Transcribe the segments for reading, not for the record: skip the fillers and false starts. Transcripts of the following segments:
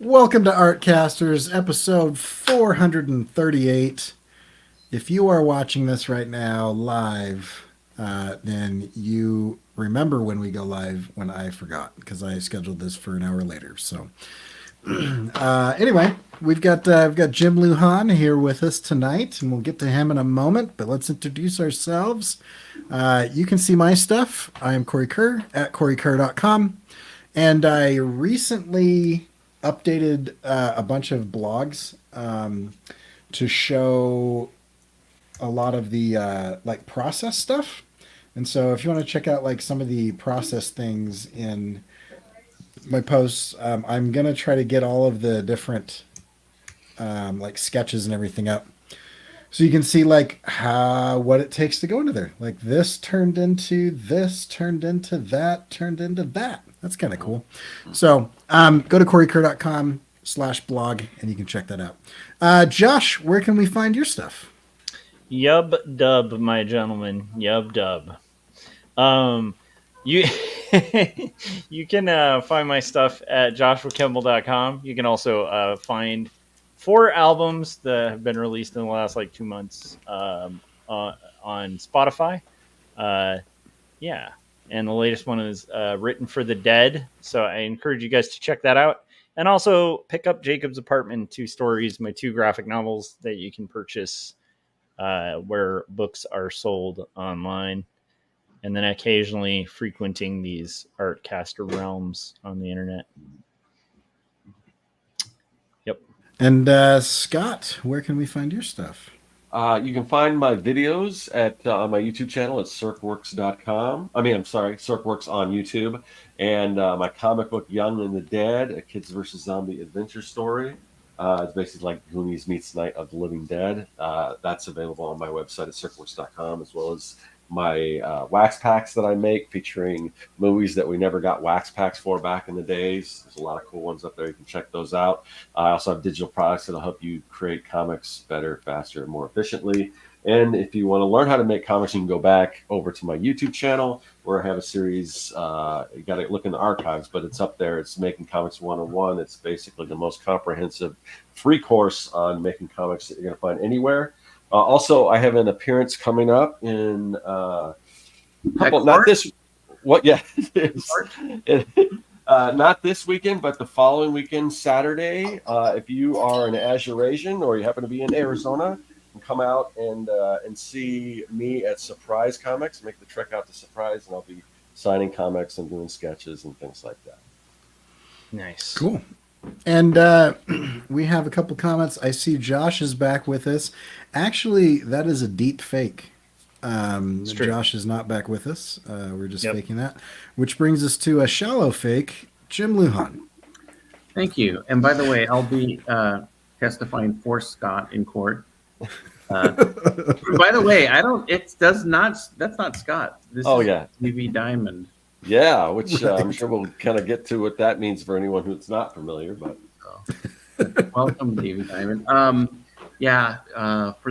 Welcome to Artcasters, episode 438. If you are watching this right now live, then you remember when we go live when I forgot because I scheduled this for an hour later. So, anyway, we've got Jim Lujan here with us tonight, and we'll get to him in a moment. But let's introduce ourselves. You can see my stuff. I am Corey Kerr at CoreyKerr.com, and I recently updated a bunch of blogs to show a lot of the like process stuff. And so if you want to check out like some of the process things in my posts, I'm going to try to get all of the different like sketches and everything up. So you can see like what it takes to go into there. Like this turned into this, turned into that, turned into that. That's kind of cool. So go to CoreyKerr.com/blog and you can check that out. Josh, where can we find your stuff? Yub dub, my gentleman. Yub dub. You you can find my stuff at joshuakemble.com. You can also find 4 albums that have been released in the last like 2 months on Spotify. Yeah, and the latest one is Written for the Dead. So I encourage you guys to check that out. And also pick up Jacob's Apartment 2 Stories, my 2 graphic novels that you can purchase where books are sold online. And then occasionally frequenting these Artcaster realms on the internet. Yep. And Scott, where can we find your stuff? You can find my videos at on my YouTube channel at circworks.com. Circworks on YouTube. And my comic book, Young and the Dead, a kids versus zombie adventure story. It's basically like Goonies meets Night of the Living Dead. That's available on my website at circworks.com, as well as my wax packs that I make featuring movies that we never got wax packs for back in the days. There's a lot of cool ones up there. You can check those out. I also have digital products that'll help you create comics better, faster, and more efficiently. And if you want to learn how to make comics, you can go back over to my YouTube channel where I have a series. You got to look in the archives, but it's up there. It's Making Comics 101. It's basically the most comprehensive free course on making comics that you're going to find anywhere. Also, I have an appearance coming up in not this weekend, but the following weekend, Saturday. If you are an Azurasian or you happen to be in Arizona, you can come out and see me at Surprise Comics. Make the trek out to Surprise, and I'll be signing comics and doing sketches and things like that. Nice. Cool. And we have a couple comments. I see Josh is back with us. Actually, that is a deep fake. Josh is not back with us. We're just faking that. Which brings us to a shallow fake, Jim Lujan. Thank you. And by the way, I'll be testifying for Scott in court. By the way, that's not Scott. This is TV Diamond. Yeah, which I'm sure we'll kind of get to what that means for anyone who's not familiar. But welcome, David Diamond. For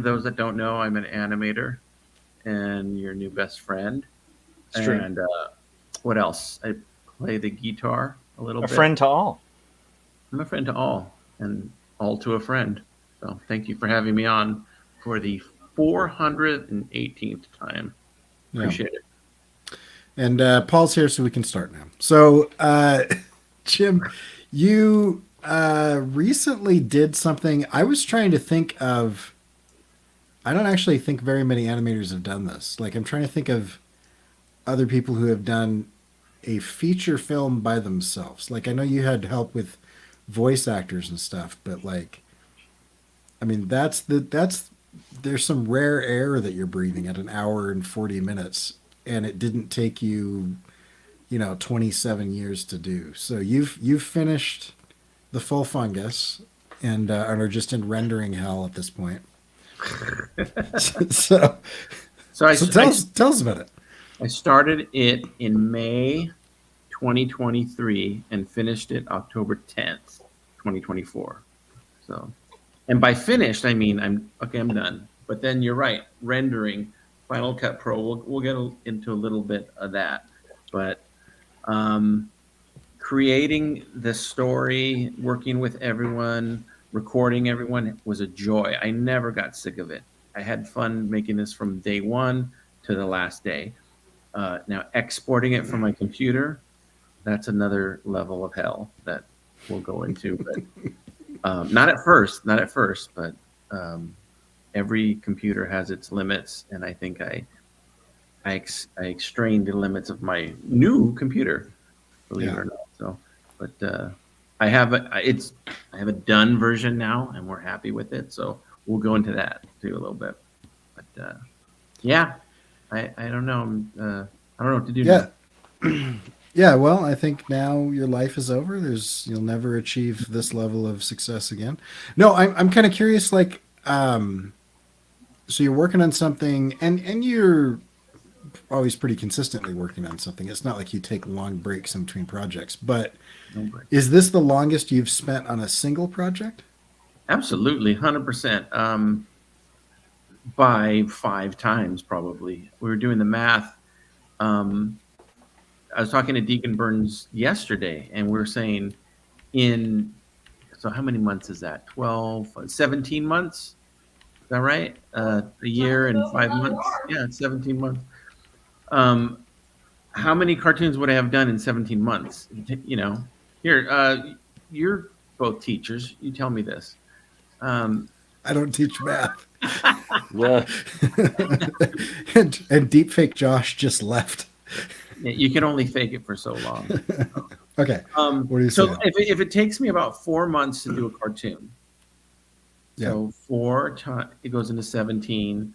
those that don't know, I'm an animator and your new best friend. It's and what else? I play the guitar a little bit. A friend to all. I'm a friend to all, and all to a friend. So thank you for having me on for the 418th time. Appreciate it. And Paul's here, so we can start now. So, Jim, you recently did something. I was trying to think of. I don't actually think very many animators have done this. Like, I'm trying to think of other people who have done a feature film by themselves. Like, I know you had help with voice actors and stuff, but like, I mean, there's some rare air that you're breathing at an hour and 40 minutes. And it didn't take you, 27 years to do. So you've finished the full fungus and are just in rendering hell at this point. so tell us about it. I started it in May 2023 and finished it October 10th, 2024. So, and by finished, I mean I'm done. But then you're right, rendering. Final Cut Pro. We'll get into a little bit of that, but creating the story, working with everyone, recording everyone was a joy. I never got sick of it. I had fun making this from day one to the last day. Now exporting it from my computer, that's another level of hell that we'll go into. But not at first, but every computer has its limits, and I think I strained the limits of my new computer, believe it or not. So, but I have a done version now, and we're happy with it. So we'll go into that too a little bit. But yeah, I don't know. I don't know what to do. Yeah. Yeah, well, I think now your life is over. You'll never achieve this level of success again. No, I'm kind of curious, like, so you're working on something, and you're always pretty consistently working on something. It's not like you take long breaks in between projects, but is this the longest you've spent on a single project? Absolutely, 100%. By 5 times probably. We were doing the math. I was talking to Deacon Burns yesterday, and we were saying so how many months is that? 17 months? Is that right? A year and 5 months? Yeah, it's 17 months. How many cartoons would I have done in 17 months? You know, here, you're both teachers. You tell me this. I don't teach math. Yeah. and deepfake Josh just left. You can only fake it for so long. Okay. What are you so saying? if it takes me about 4 months to do a cartoon, so 4 times, it goes into 17,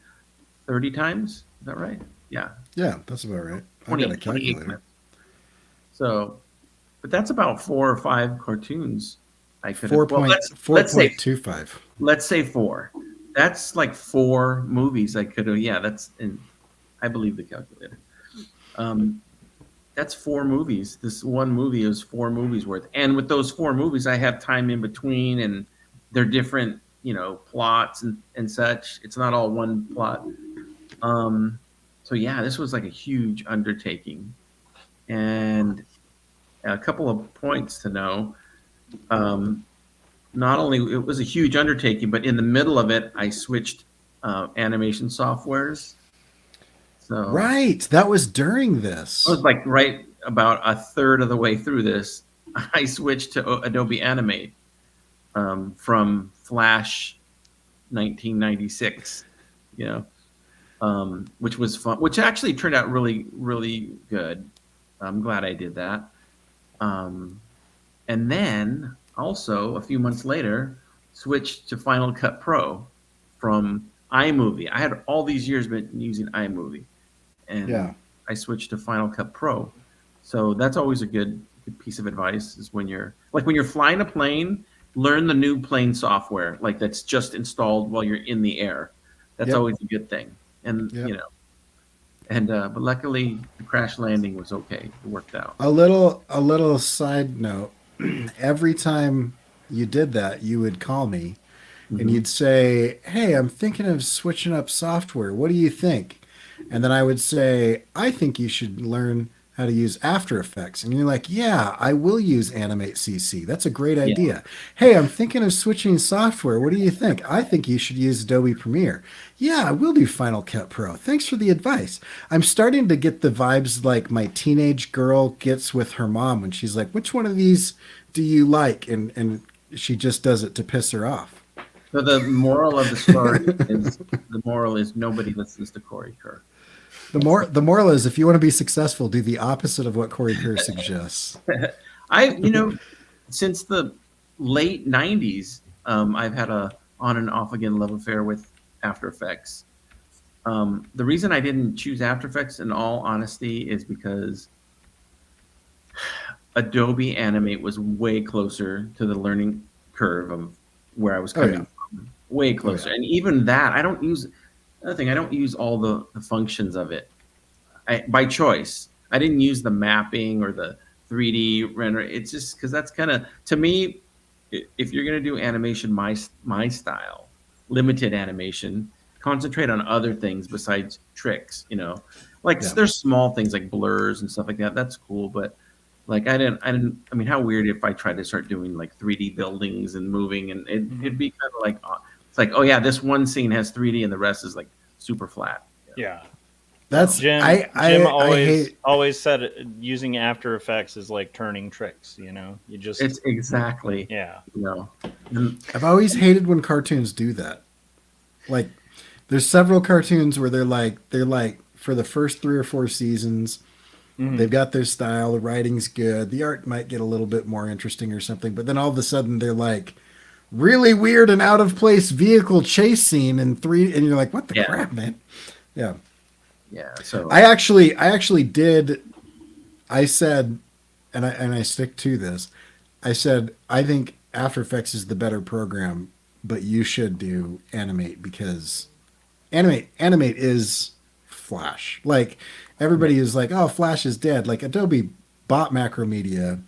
30 times. Is that right? Yeah. Yeah, that's about right. I got a calculator. So, but that's about 4 or 5 cartoons I could 4.25. Let's say 4. That's like 4 movies I could have. Yeah, I believe the calculator. That's 4 movies. This one movie is 4 movies worth. And with those 4 movies, I have time in between, and they're different, plots and such. It's not all one plot. So yeah, this was like a huge undertaking. And a couple of points to know. Not only it was a huge undertaking, but in the middle of it, I switched animation softwares. So right, that was during this. It was like right about a third of the way through this. I switched to Adobe Animate from Flash 1996, which was fun, which actually turned out really, really good. I'm glad I did that. And then also a few months later, switched to Final Cut Pro from iMovie. I had all these years been using iMovie, and I switched to Final Cut Pro. So that's always a good piece of advice, is when you're flying a plane, learn the new plane software, like that's just installed while you're in the air. That's always a good thing. And but luckily the crash landing was okay. It worked out. A little side note. Every time you did that, you would call me and you'd say, "Hey, I'm thinking of switching up software. What do you think?" And then I would say, "I think you should learn how to use After Effects." And you're like, "Yeah, I will use Animate CC. That's a great idea." "Hey, I'm thinking of switching software. What do you think?" "I think you should use Adobe Premiere." "Yeah, I will do Final Cut Pro. Thanks for the advice." I'm starting to get the vibes like my teenage girl gets with her mom when she's like, "Which one of these do you like?" And she just does it to piss her off. So the moral of the story is nobody listens to Corey Kerr. The moral is, if you want to be successful, do the opposite of what Corey Kerr suggests. Since the late 90s, I've had a on and off again love affair with After Effects. The reason I didn't choose After Effects, in all honesty, is because Adobe Animate was way closer to the learning curve of where I was coming from. Way closer. And even that, I don't use all the functions of it by choice. I didn't use the mapping or the 3D render. It's just because that's kind of, to me, if you're going to do animation my style, limited animation, concentrate on other things besides tricks, there's small things like blurs and stuff like that. That's cool. But Like I didn't. I mean, how weird if I tried to start doing like 3D buildings and moving, and it'd be kind of like it's like, oh yeah, this one scene has 3D and the rest is like super flat. Yeah. That's Jim I hate. always said using After Effects is like turning tricks. You just It's exactly. yeah. And I've always hated when cartoons do that. Like, there's several cartoons where they're like for the first 3 or 4 seasons, they've got their style, the writing's good, the art might get a little bit more interesting or something, but then all of a sudden they're like really weird and out of place vehicle chase scene in 3, and you're like, what the crap, man? Yeah. yeah. So I actually did. I said, and I stick to this. I said I think After Effects is the better program, but you should do Animate because Animate is Flash. Like everybody is like, oh, Flash is dead. Like Adobe bought Macromedia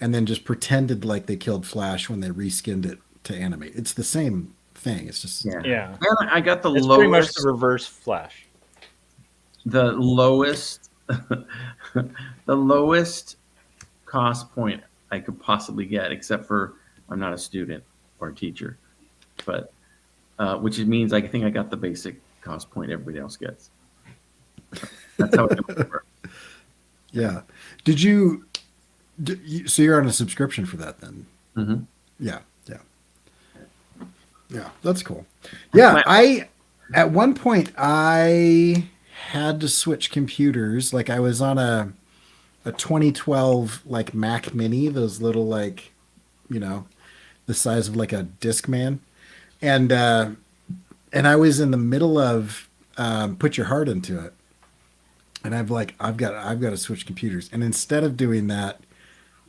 and then just pretended like they killed Flash when they reskinned it to Animate. It's the same thing. It's just Yeah. And I got the It's lowest. pretty much the reverse Flash. The lowest, the lowest cost point I could possibly get, except for I'm not a student or a teacher, but which means I think I got the basic cost point everybody else gets. That's how it works. Yeah. So you're on a subscription for that then? Mm-hmm. Yeah. That's cool. Yeah. At one point I had to switch computers. Like I was on a 2012 like Mac Mini, those little like, the size of like a Discman. And I was in the middle of Put Your Heart Into It. And I've got to switch computers. And instead of doing that,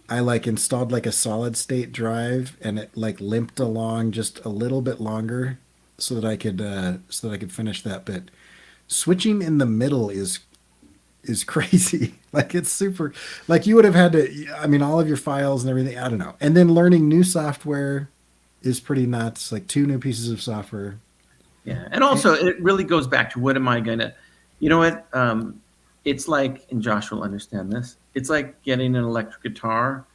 I like installed like a solid state drive, and it like limped along just a little bit longer so that I could finish that bit. Switching in the middle is crazy. Like it's super, like you would have had to, I mean, all of your files and everything, I don't know. And then learning new software is pretty nuts. Like 2 new pieces of software. Yeah. And also it really goes back to what am I going to, you know what? It's like, and Josh will understand this. It's like getting an electric guitar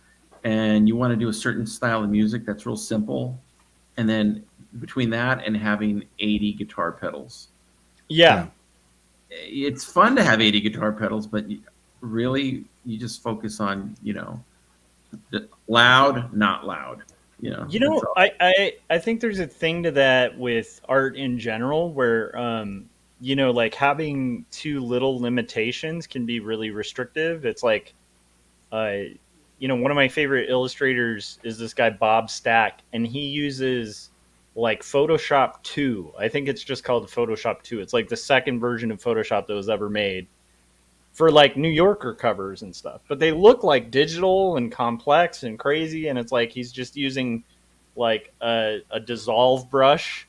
and you want to do a certain style of music that's real simple. And then between that and having 80 guitar pedals. Yeah. It's fun to have 80 guitar pedals, but really you just focus on, loud, not loud. I think there's a thing to that with art in general where, like having too little limitations can be really restrictive. It's like, one of my favorite illustrators is this guy, Bob Stack, and he uses like Photoshop 2. I think it's just called Photoshop 2. It's like the second version of Photoshop that was ever made for like New Yorker covers and stuff. But they look like digital and complex and crazy. And it's like he's just using like a dissolve brush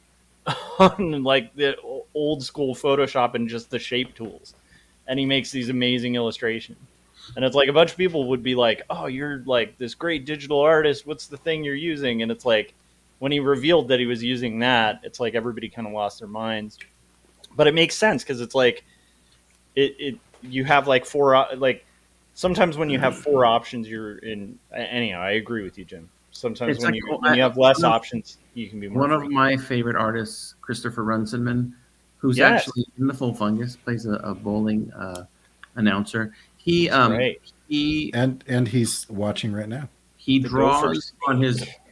on like the old school Photoshop and just the shape tools. And he makes these amazing illustrations. And it's like a bunch of people would be like, oh, you're like this great digital artist. What's the thing you're using? And it's like, when he revealed that he was using that, it's like everybody kind of lost their minds. But it makes sense because it's like you have like 4, like sometimes when you have 4 options, you're in. Anyhow, I agree with you, Jim. Sometimes when you have less options, you can be more. One of my favorite artists, Christopher Runciman, who's actually in the Full Fungus, plays a bowling announcer. He and he's watching right now. He draws on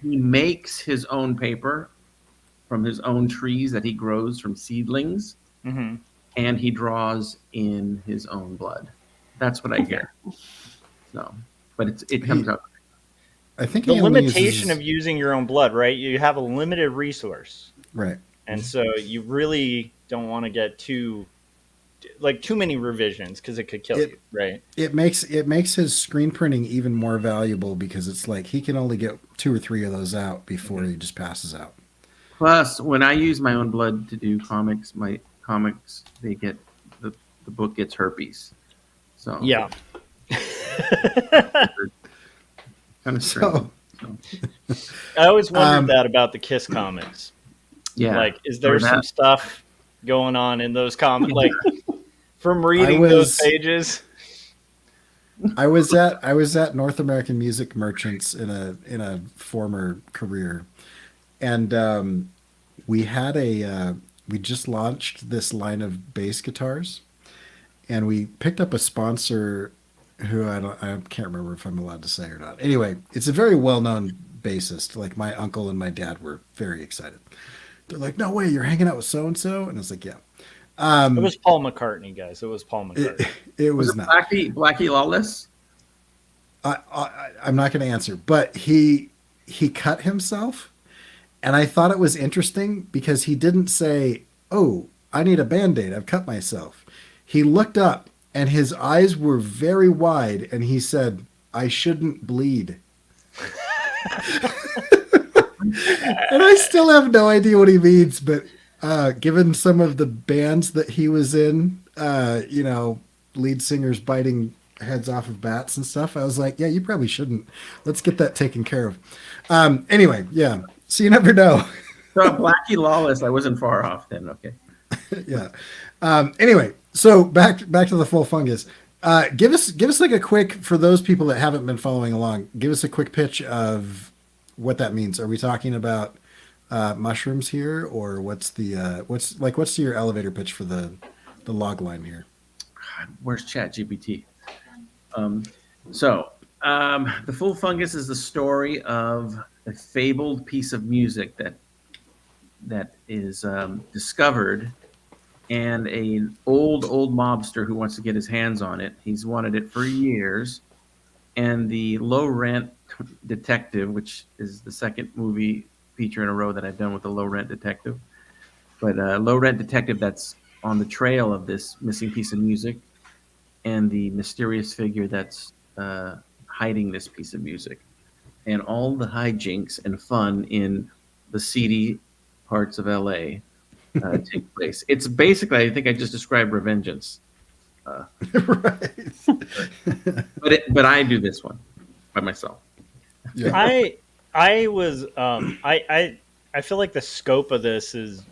he makes his own paper from his own trees that he grows from seedlings, and he draws in his own blood. That's what I get. So, but it comes out. I think the limitation of using your own blood, right? You have a limited resource, right? And so you really don't want to get too many revisions because it could kill you, right? It makes his screen printing even more valuable because it's like he can only get 2 or 3 of those out before he just passes out. Plus, when I use my own blood to do comics, my comics the book gets herpes. So yeah, kind of strange. I always wondered that about the Kiss comics. Yeah, like is there some stuff going on in those comics, like from reading those pages? I was at North American Music Merchants in a former career, and we just launched this line of bass guitars, and we picked up a sponsor who I can't remember if I'm allowed to say or not. Anyway, it's a very well known bassist. Like my uncle and my dad were very excited. They're like, "No way, you're hanging out with so and so," and I was like, "Yeah." It was Paul McCartney, guys. It was Paul McCartney. It Was was it not. Blackie Lawless? I'm not going to answer, but he cut himself, and I thought it was interesting because he didn't say, "Oh, I need a band-aid. I've cut myself." He looked up, and his eyes were very wide, and he said, "I shouldn't bleed." And I still have no idea what he means, but given some of the bands that he was in, lead singers biting heads off of bats and stuff, I was like, yeah, you probably shouldn't. Let's get that taken care of. Anyway, yeah. So you never know. So Blackie Lawless, I wasn't far off then. Okay. Yeah. Anyway, so back to the full fungus. Give us like a quick, for those people that haven't been following along, give us a quick pitch of what that means. Are we talking about mushrooms here, or what's your elevator pitch for the log line here? God, where's ChatGPT? The Full Fungus is the story of a fabled piece of music that is discovered, and an old mobster who wants to get his hands on it. He's wanted it for years, and the low rent detective, which is the second movie feature in a row that I've done with the low rent detective, but low rent detective that's on the trail of this missing piece of music, and the mysterious figure that's hiding this piece of music, and all the hijinks and fun in the seedy parts of LA take place. It's basically, I think I just described Revengeance. Right. But I do this one by myself. Yeah. I was I feel like the scope of this is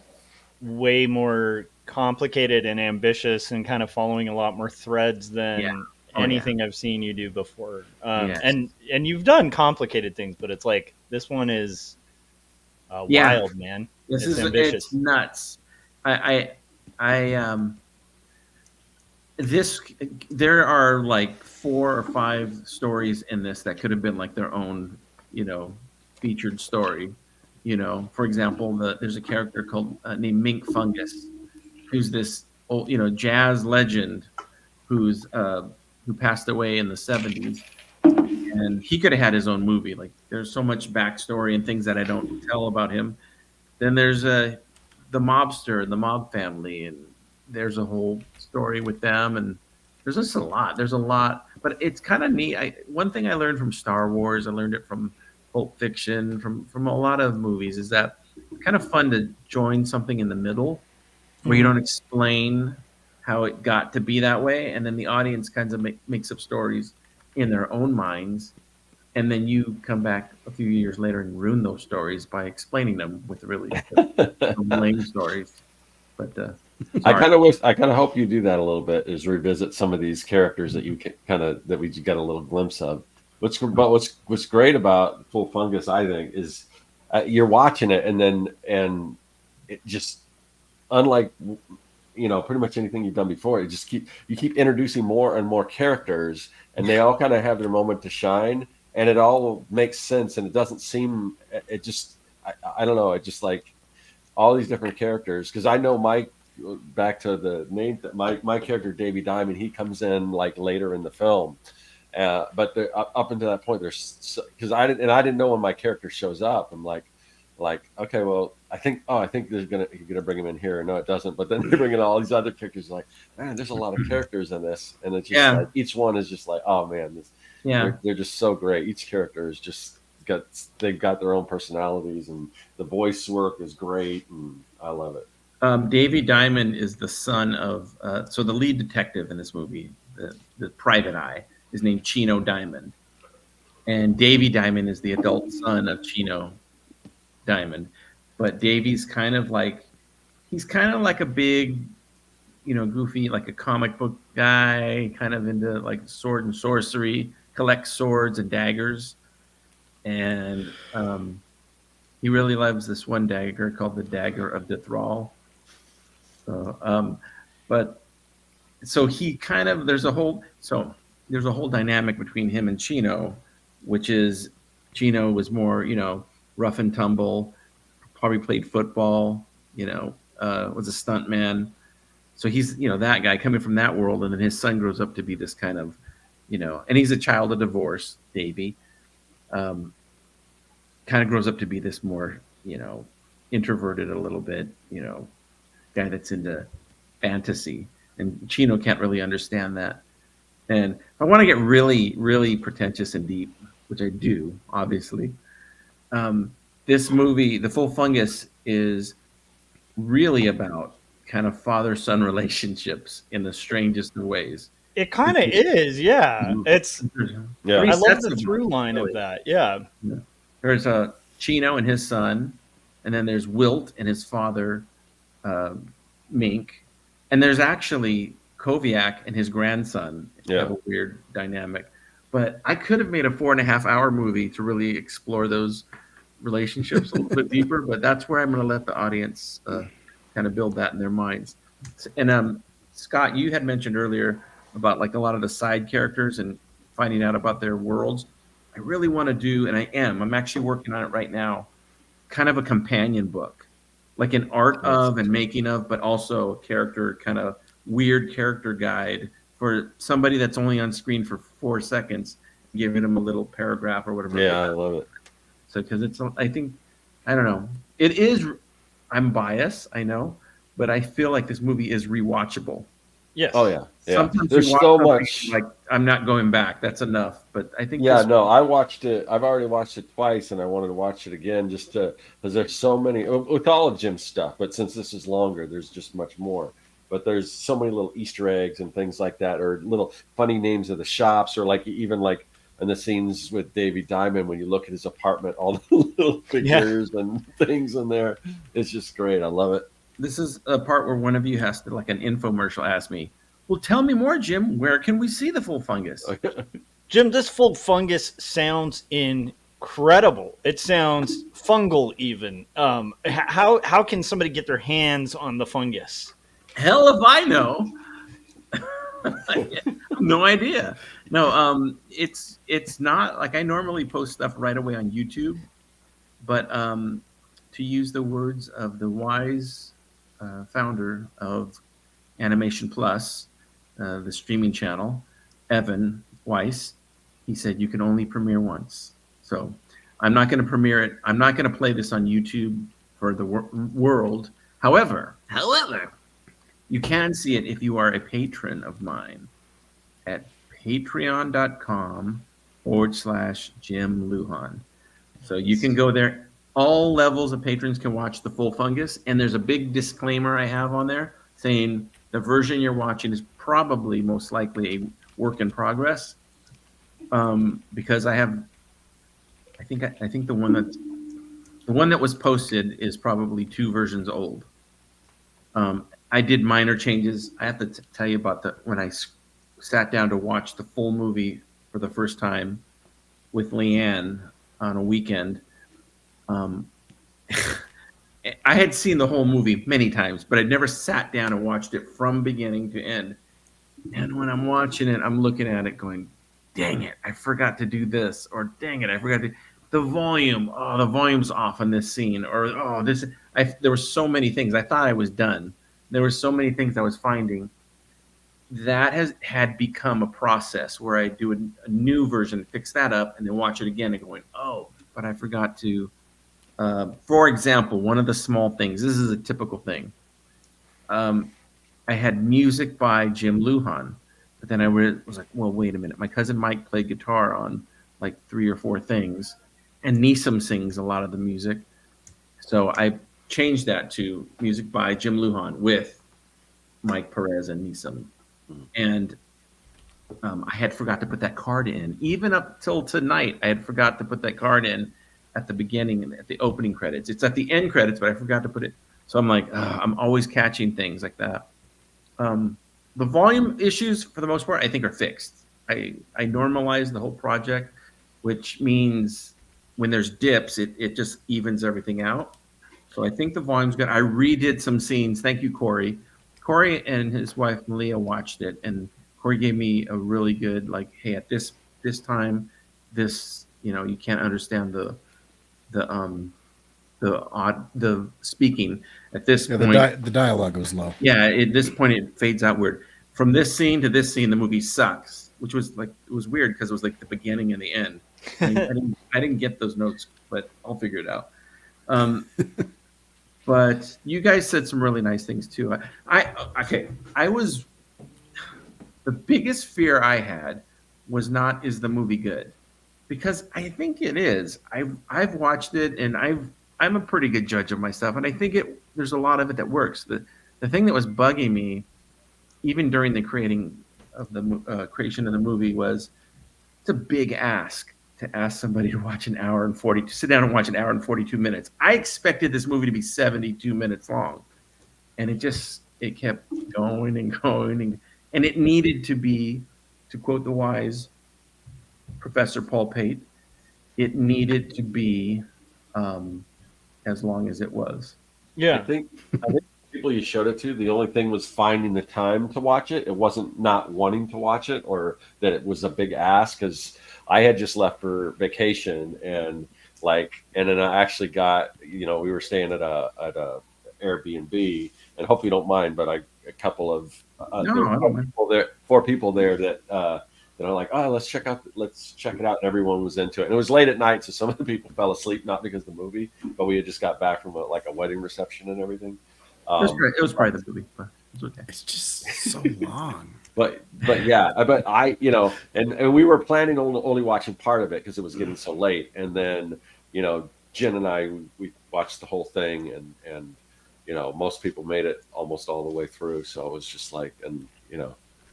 way more complicated and ambitious, and kind of following a lot more threads than anything I've seen you do before. Yes. And you've done complicated things, but it's like this one is wild, man. This it's is ambitious. It's nuts. There are like 4 or 5 stories in this that could have been like their own, featured story. For example, there's a character called named Mink Fungus, who's this old, jazz legend who passed away in the 70s, and he could have had his own movie. Like, there's so much backstory and things that I don't tell about him. Then there's the mobster and the mob family, and there's a whole story with them, and there's just a lot. There's a lot, but it's kind of neat. One thing I learned from Star Wars, I learned it from Pulp Fiction, from a lot of movies, is that it's kind of fun to join something in the middle where you don't explain how it got to be that way, and then the audience kind of makes up stories in their own minds, and then you come back a few years later and ruin those stories by explaining them with really lame stories. But I kind of hope you do that a little bit, is revisit some of these characters that that we got a little glimpse of. What's great about Full Fungus, I think, is you're watching it, and it just, unlike pretty much anything you've done before, you keep introducing more and more characters, and they all kind of have their moment to shine, and it all makes sense, and it doesn't seem, it just, I don't know, it just like all these different characters, because I know back to the name, my character Davy Diamond, he comes in like later in the film, but up until that point, because I didn't know when my character shows up. I'm like, okay, well, I think you're gonna bring him in here. No, it doesn't. But then they bring in all these other characters. Like, man, there's a lot of characters in this, and it's just like each one is just like, oh man, they're just so great. Each character is just they've got their own personalities, and the voice work is great, and I love it. Davy Diamond is the son of so the lead detective in this movie, the private eye, is named Chino Diamond, and Davy Diamond is the adult son of Chino Diamond. But Davy's kind of like a big, goofy, like a comic book guy, kind of into like sword and sorcery, collects swords and daggers, and he really loves this one dagger called the Dagger of Dethrall. So, but so he kind of there's a whole dynamic between him and Chino, which is Chino was more rough and tumble, probably played football, was a stunt man. So he's that guy coming from that world, and then his son grows up to be this kind of and he's a child of divorce, Davy. Kind of grows up to be this more introverted a little bit, guy that's into fantasy, and Chino can't really understand that. And if I want to get really, really pretentious and deep, which I do, obviously, this movie, The Full Fungus, is really about kind of father-son relationships in the strangest of ways. It kind of is, yeah. It's Yeah. I love sets the of through them, line really. of that. Yeah. There's a Chino and his son, and then there's Wilt and his father, Mink, and there's actually Koviak and his grandson. Yeah. Have a weird dynamic. But I could have made a 4.5-hour movie to really explore those relationships a little bit deeper, but that's where I'm going to let the audience kind of build that in their minds. And Scott, you had mentioned earlier about like a lot of the side characters and finding out about their worlds. I really want to do, and I'm actually working on it right now, kind of a companion book, like an art of and making of, but also a character, kind of weird character guide for somebody that's only on screen for 4 seconds, giving them a little paragraph or whatever. Yeah, I love it. So, because I don't know. It is, I'm biased, I know, but I feel like this movie is rewatchable. Yes. Oh yeah. Sometimes There's you watch so something much. like, I'm not going back. That's enough. But I think I watched it. I've already watched it twice, and I wanted to watch it again just because there's so many with all of Jim's stuff. But since this is longer, there's just much more. But there's so many little Easter eggs and things like that, or little funny names of the shops, or like even like in the scenes with Davy Diamond when you look at his apartment, all the little figures and things in there. It's just great. I love it. This is a part where one of you has to, like an infomercial, ask me, well, tell me more, Jim. Where can we see the full fungus? Jim, this full fungus sounds incredible. It sounds fungal even. How can somebody get their hands on the fungus? Hell if I know. No idea. No, it's not like I normally post stuff right away on YouTube, but to use the words of the wise founder of Animation Plus, the streaming channel, Evan Weiss, he said you can only premiere once. So I'm not going to premiere it. I'm not going to play this on YouTube for the world. However, you can see it if you are a patron of mine at patreon.com/Jim Lujan. So you can go there. All levels of patrons can watch the full fungus. And there's a big disclaimer I have on there saying the version you're watching is probably most likely a work in progress. Because I think the one that was posted is probably 2 versions old. I did minor changes. I have to tell you about when I sat down to watch the full movie for the first time with Leanne on a weekend. I had seen the whole movie many times, but I'd never sat down and watched it from beginning to end. And when I'm watching it, I'm looking at it going, dang it, I forgot to do this, or dang it, I forgot to the volume. Oh, the volume's off on this scene, or there were so many things. I thought I was done. There were so many things I was finding. That had become a process where I do a new version, fix that up, and then watch it again and going, oh, but I forgot to. For example, one of the small things. This is a typical thing. I had music by Jim Lujan, but then I was like, well, wait a minute. My cousin Mike played guitar on like 3 or 4 things, and Neeson sings a lot of the music. So I changed that to music by Jim Lujan with Mike Perez and Neeson. And I had forgot to put that card in. Even up till tonight, I had forgot to put that card in at the beginning and at the opening credits. It's at the end credits, but I forgot to put it. So I'm like, I'm always catching things like that. the volume issues for the most part I think are fixed. I normalized the whole project, which means when there's dips, it just evens everything out. So I think the volume's good. I redid some scenes. Thank you, Corey. Corey and his wife Malia watched it, and Corey gave me a really good like, hey, at this time, this you can't understand the speaking at this point. The dialogue was low. Yeah, at this point it fades out weird. From this scene to this scene, the movie sucks, which was like it was weird because it was like the beginning and the end. I didn't get those notes, but I'll figure it out. But you guys said some really nice things too. I was the biggest fear I had was not is the movie good, because I think it is. I've watched it and I'm a pretty good judge of myself, and I think there's a lot of it that works. The thing that was bugging me, even during the creation of the movie, was it's a big ask to ask somebody to sit down and watch an hour and 42 minutes. I expected this movie to be 72 minutes long, and it kept going and going, and it needed to be, to quote the wise Professor Paul Pate, it needed to be as long as it was. Yeah. I think people you showed it to, the only thing was finding the time to watch it. It wasn't not wanting to watch it or that it was a big ask, because I had just left for vacation and then I actually got, we were staying at a Airbnb, and hope you don't mind, but a couple of four people there that are like, oh, let's check it out. And everyone was into it. And it was late at night, so some of the people fell asleep, not because of the movie, but we had just got back from a wedding reception and everything. It was probably the movie, but it's okay. It's just so long. But yeah, but I, and we were planning on only watching part of it because it was getting so late. And then, Jen and I, we watched the whole thing, and most people made it almost all the way through. So it was just like, and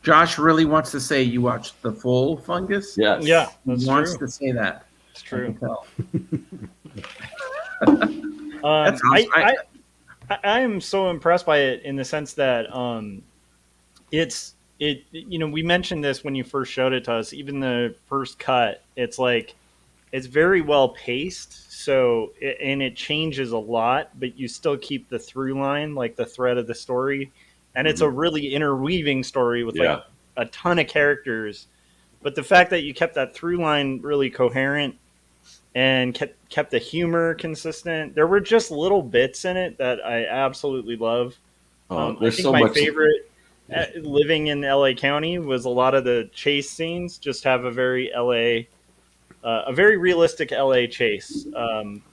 Josh really wants to say you watched the full Fungus. Yes. Yeah, he wants to say that. It's true. That's awesome. I am so impressed by it in the sense that we mentioned this when you first showed it to us. Even the first cut, it's very well paced. So and it changes a lot, but you still keep the through line, like the thread of the story, and it's a really interweaving story with a ton of characters. But the fact that you kept that through line really coherent and kept the humor consistent. There were just little bits in it that I absolutely love. I think my favorite living in LA County was a lot of the chase scenes just have a very very realistic LA chase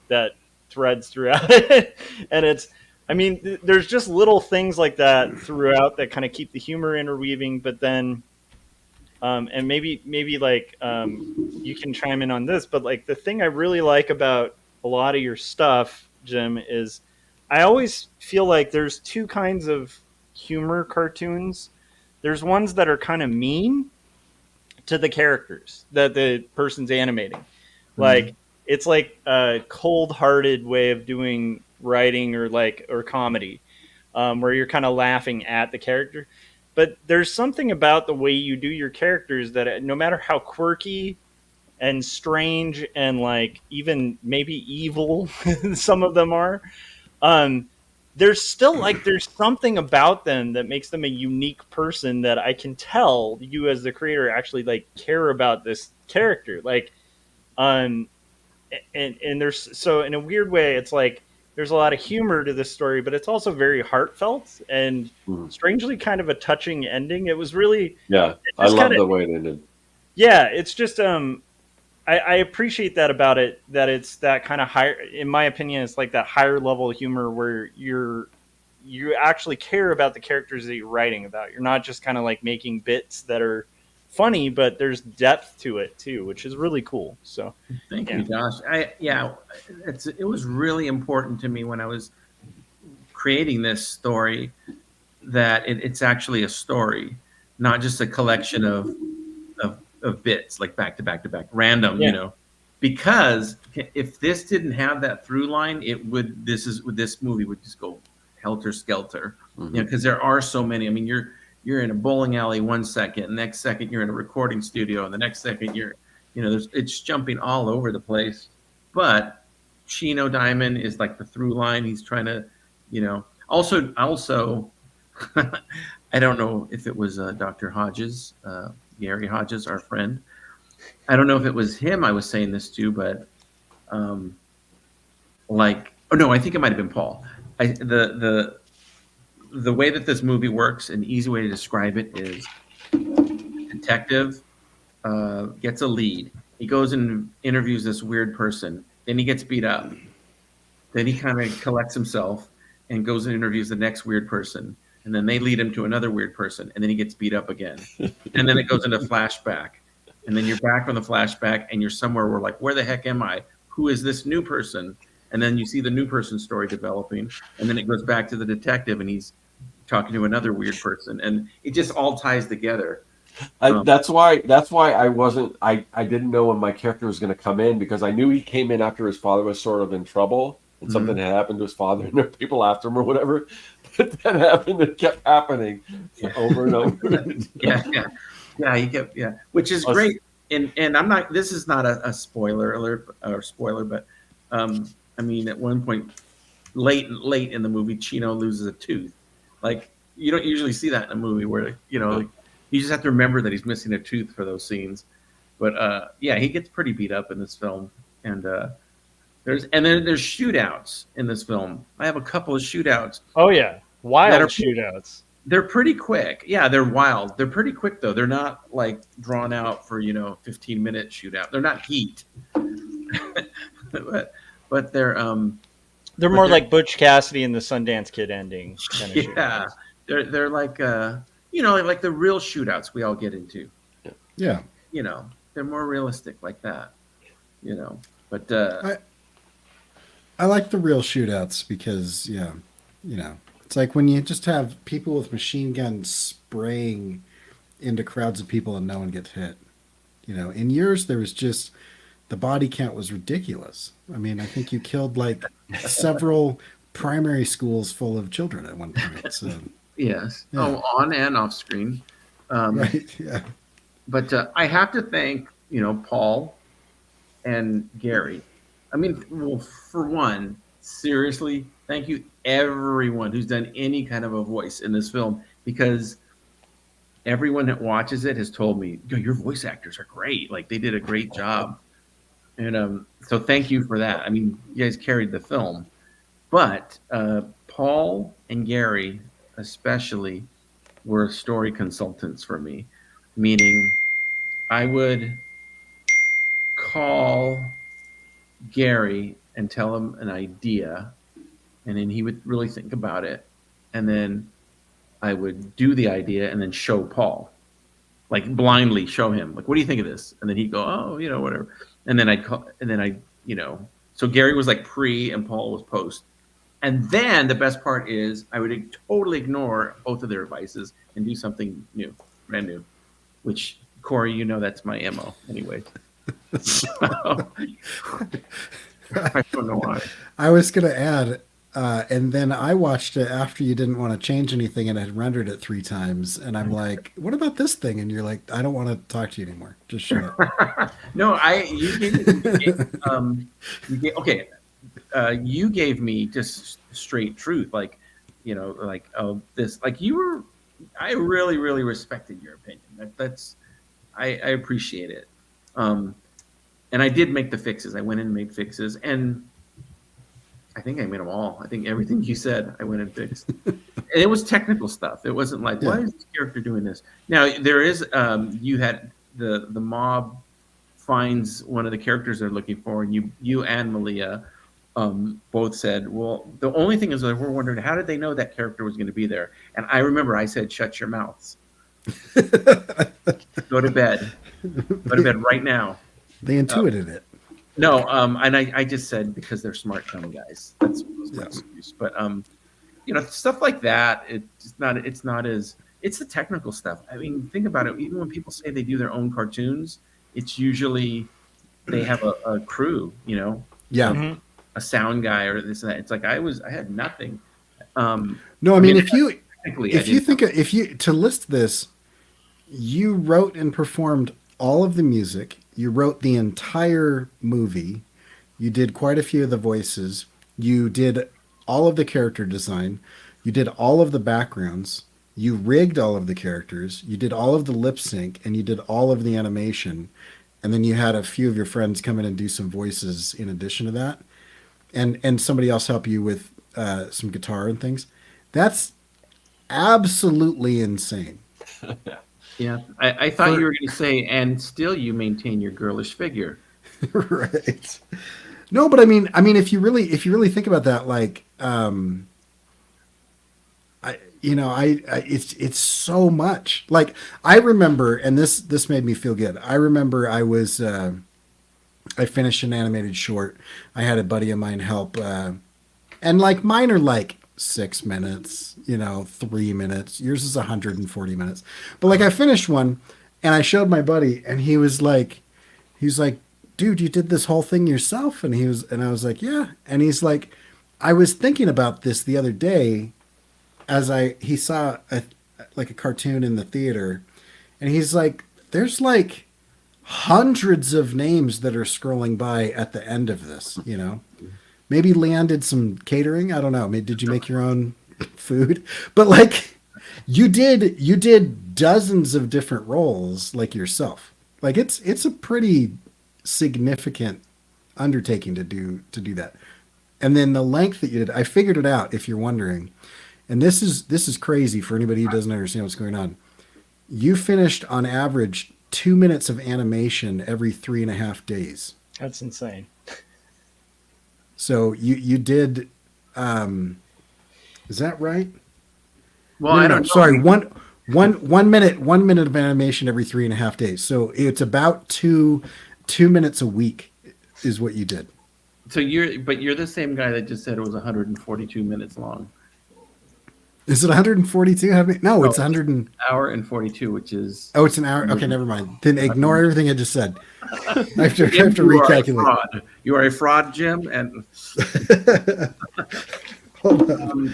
that threads throughout it. And there's just little things like that throughout that kind of keep the humor interweaving, but then and maybe you can chime in on this, but the thing I really like about a lot of your stuff, Jim, is I always feel like there's two kinds of humor cartoons. There's ones that are kind of mean to the characters that the person's animating. It's like a cold-hearted way of doing writing or comedy, where you're kind of laughing at the character. But there's something about the way you do your characters that no matter how quirky and strange and even maybe evil some of them are, there's still there's something about them that makes them a unique person that I can tell you as the creator actually care about this character. And there's, so in a weird way, it's there's a lot of humor to this story, but it's also very heartfelt and strangely kind of a touching ending. It was really, I love the way it ended. Yeah, it's just I appreciate that about it, that it's that kind of higher, in my opinion, it's that higher level humor where you actually care about the characters that you're writing about. You're not just kind of making bits that are funny, but there's depth to it too, which is really cool. So thank you, Josh. It was really important to me when I was creating this story that it's actually a story, not just a collection of bits back to back to back, random, because if this didn't have that through line, this movie would just go helter skelter, because there are so many. I mean, you're in a bowling alley 1 second, next second you're in a recording studio, and the next second you're, it's jumping all over the place. But Chino Diamond is like the through line. He's trying to, also, I don't know if it was Dr. Hodges, Gary Hodges, our friend. I don't know if it was him I was saying this to, but oh no, I think it might have been Paul. The way that this movie works, an easy way to describe it is detective gets a lead. He goes and interviews this weird person. Then he gets beat up. Then he kind of collects himself and goes and interviews the next weird person. And then they lead him to another weird person. And then he gets beat up again. And then it goes into flashback. And then you're back from the flashback and you're somewhere where like, where the heck am I? Who is this new person? And then you see the new person's story developing. And then it goes back to the detective and he's talking to another weird person. And it just all ties together. That's why I didn't know when my character was going to come in, because I knew he came in after his father was sort of in trouble and something had happened to his father and there were people after him or whatever. But that happened. It kept happening over and over. He kept which is great. And I'm not. This is not a spoiler alert or spoiler, but I mean, at one point, late in the movie, Chino loses a tooth. Like, you don't usually see that in a movie where like, you just have to remember that he's missing a tooth for those scenes. But he gets pretty beat up in this film, and there's shootouts in this film. I have a couple of shootouts. Oh yeah, wild shootouts. They're pretty quick. Yeah, they're wild. They're pretty quick though. They're not like drawn out for 15-minute shootout. They're not Heat, but they're more like Butch Cassidy and the Sundance Kid ending. Kind of shootouts. They're like like the real shootouts we all get into. Yeah. They're more realistic like that. But I like the real shootouts because it's like when you just have people with machine guns spraying into crowds of people and no one gets hit. In yours there was just the body count was ridiculous. I mean, I think you killed like several primary schools full of children at one point. So yes. Yeah. Oh, on and off screen. Right. Yeah. But I have to thank, Paul and Gary. I mean, well, for one, seriously, thank you everyone who's done any kind of a voice in this film, because everyone that watches it has told me, your voice actors are great. Like, they did a great job. And so thank you for that. I mean, you guys carried the film. But Paul and Gary especially were story consultants for me, meaning I would call Gary and tell him an idea, and then he would really think about it, and then I would do the idea and then show Paul, like blindly show him, like, what do you think of this? And then he'd go, oh, whatever. And then so Gary was like pre and Paul was post. And then the best part is I would totally ignore both of their advices and do something new, brand new, which, Corey, that's my MO anyway. So, I don't know why. I was going to add, and then I watched it after you didn't want to change anything and had rendered it 3 times. And I'm like, what about this thing? And you're like, I don't want to talk to you anymore. Just shut up. No, you gave me just straight truth. Like, this, like I really, really respected your opinion. I appreciate it. And I did make the fixes. I went in and made fixes, and I think I made them all. I think everything you said, I went and fixed. And it was technical stuff. It wasn't like, why is this character doing this? Now, there is, you had the mob finds one of the characters they're looking for, and you and Malia both said, well, the only thing is that we're wondering, how did they know that character was going to be there? And I remember I said, shut your mouths. Go to bed. Go to bed right now. They intuited it. No, and I just said because they're smart, dumb guys. That's my excuse. But stuff like that. It's the technical stuff. I mean, think about it. Even when people say they do their own cartoons, it's usually they have a crew. A sound guy or this and that. It's like I had nothing. No, I mean if you technically, I if you didn't. think if you to list this, you wrote and performed all of the music. You wrote the entire movie. You did quite a few of the voices. You did all of the character design. You did all of the backgrounds. You rigged all of the characters. You did all of the lip sync, and you did all of the animation. And then you had a few of your friends come in and do some voices in addition to that, and somebody else help you with some guitar and things. That's absolutely insane. Yeah, I thought For- you were going to say, and still you maintain your girlish figure. Right. No, but if you really think about that, like, it's so much. Like, I remember, and this made me feel good. I remember I finished an animated short. I had a buddy of mine help, and like mine are like 6 minutes, 3 minutes. Yours is 140 minutes. But like I finished one, and I showed my buddy, and he's like, dude, you did this whole thing yourself? And I was like, yeah. And he's like, I was thinking about this the other day he saw like a cartoon in the theater, and he's like, there's like hundreds of names that are scrolling by at the end of this, Maybe Leanne did some catering. I don't know. Maybe did you make your own food? But like you did dozens of different roles like yourself. Like it's a pretty significant undertaking to do that. And then the length that you did, I figured it out if you're wondering. And this is crazy for anybody who doesn't understand what's going on. You finished on average 2 minutes of animation every 3.5 days. That's insane. So you did, is that right? Well, No, I no, don't know. sorry, 1 minute of animation every 3.5 days. So it's about two minutes a week is what you did. So you're the same guy that just said it was 142 minutes long. Is it 142? No, it's 100 and... Hour and 42, which is... Oh, it's an hour. Okay, never mind. Then ignore everything I just said. I have to Jim, recalculate. You are a fraud, Jim. And Hold on.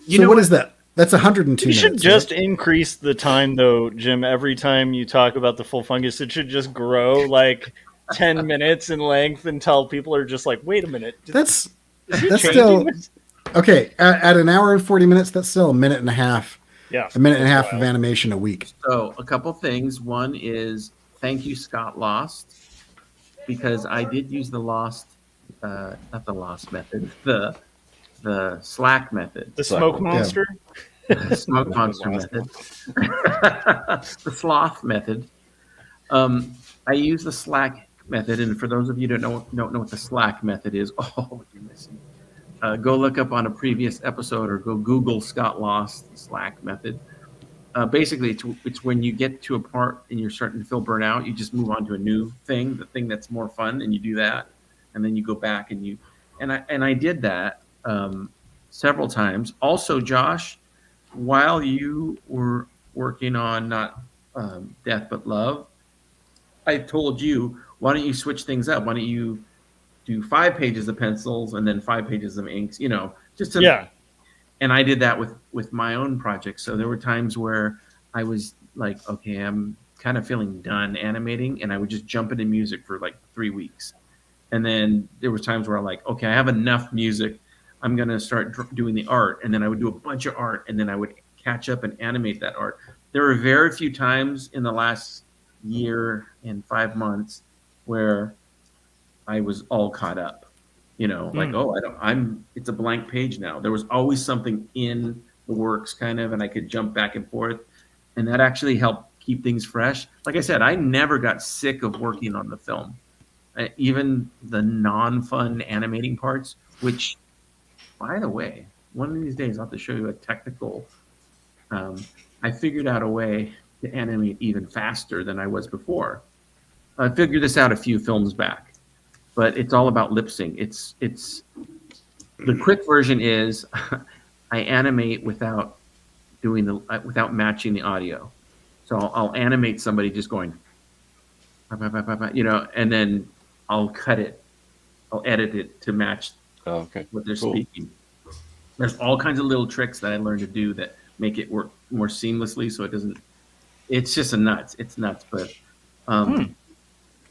you So know what is that? That's 102 You minutes. should just right? increase the time, though, Jim. Every time you talk about the full fungus, it should just grow like 10 minutes in length until people are just like, wait a minute. That's changing still... this? Okay, at an hour and 40 minutes, that's still a minute and a half. Yeah. A minute and a half of wild. animation a week. So a couple things. One is thank you, Scott Lost, because I did use the Lost, not the Lost method, the Slack method, The smoke monster? the smoke monster method, the sloth method. I use the Slack method, and for those of you who don't know what the Slack method is, what you're missing. Go look up on a previous episode or go Google Scott Lost Slack method. Basically, it's when you get to a part and you're starting to feel burnt out, you just move on to a new thing, the thing that's more fun, and you do that, and then you go back and I did that several times. Also, Josh, while you were working on not Death but Love, I told you, why don't you switch things up? Why don't you do 5 pages of pencils and then 5 pages of inks, just to, Yeah. And I did that with my own projects. So there were times where I was like, okay, I'm kind of feeling done animating, and I would just jump into music for like 3 weeks. And then there was times where I'm like, okay, I have enough music. I'm going to start doing the art. And then I would do a bunch of art, and then I would catch up and animate that art. There were very few times in the last year and 5 months where I was all caught up, like, it's a blank page now. There was always something in the works kind of, and I could jump back and forth, and that actually helped keep things fresh. Like I said, I never got sick of working on the film, even the non-fun animating parts, which, by the way, one of these days I'll have to show you a technical, I figured out a way to animate even faster than I was before. I figured this out a few films back. But it's all about lip sync. It's the quick version is I animate without without matching the audio. So I'll animate somebody just going, and then I'll cut it. I'll edit it to match what they're speaking. There's all kinds of little tricks that I learned to do that make it work more seamlessly so it doesn't. It's just it's nuts, but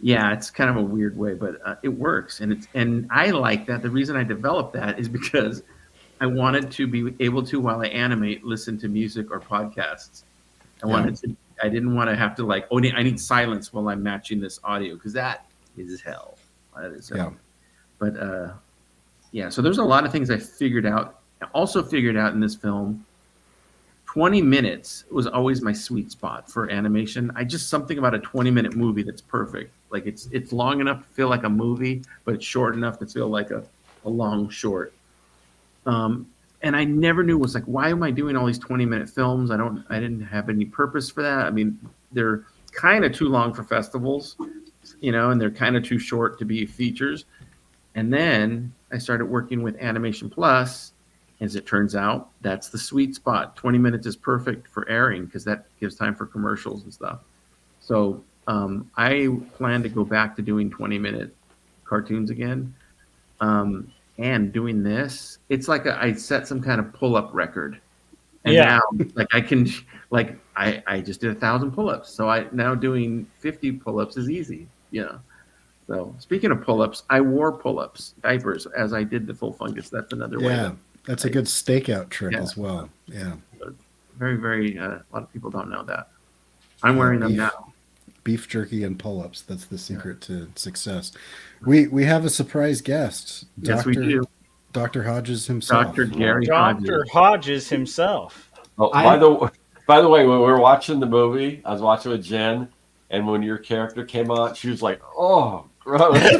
yeah, it's kind of a weird way, but it works, and I like that. The reason I developed that is because I wanted to be able to, while I animate, listen to music or podcasts. I didn't want to have to like, I need silence while I'm matching this audio, because that is hell. That is hell. But yeah, so there's a lot of things I figured out. I also figured out in this film, 20 minutes was always my sweet spot for animation. Something about a 20-minute movie that's perfect. Like it's long enough to feel like a movie, but it's short enough to feel like a long short. And I never knew, was like, why am I doing all these 20-minute films? I didn't have any purpose for that. I mean, they're kind of too long for festivals, and they're kind of too short to be features. And then I started working with Animation Plus. As it turns out, that's the sweet spot. 20 minutes is perfect for airing because that gives time for commercials and stuff. So I plan to go back to doing 20-minute cartoons again. And doing this, it's like I set some kind of pull-up record. And now, like I can, like I just did 1,000 pull-ups. So now doing 50 pull-ups is easy, So speaking of pull-ups, I wore pull-ups, diapers, as I did the full fungus. That's another way. Yeah, that's a good stakeout trick as well. Yeah. Very, very, a lot of people don't know that. I'm wearing them now. Beef jerky and pull-ups. That's the secret to success. We have a surprise guest. Yes, we do. Dr. Hodges himself. Dr. Gary Hodges. Dr. Hodges himself. Oh, by the way, when we were watching the movie, I was watching with Jen, and when your character came on, she was like, "Oh, gross." It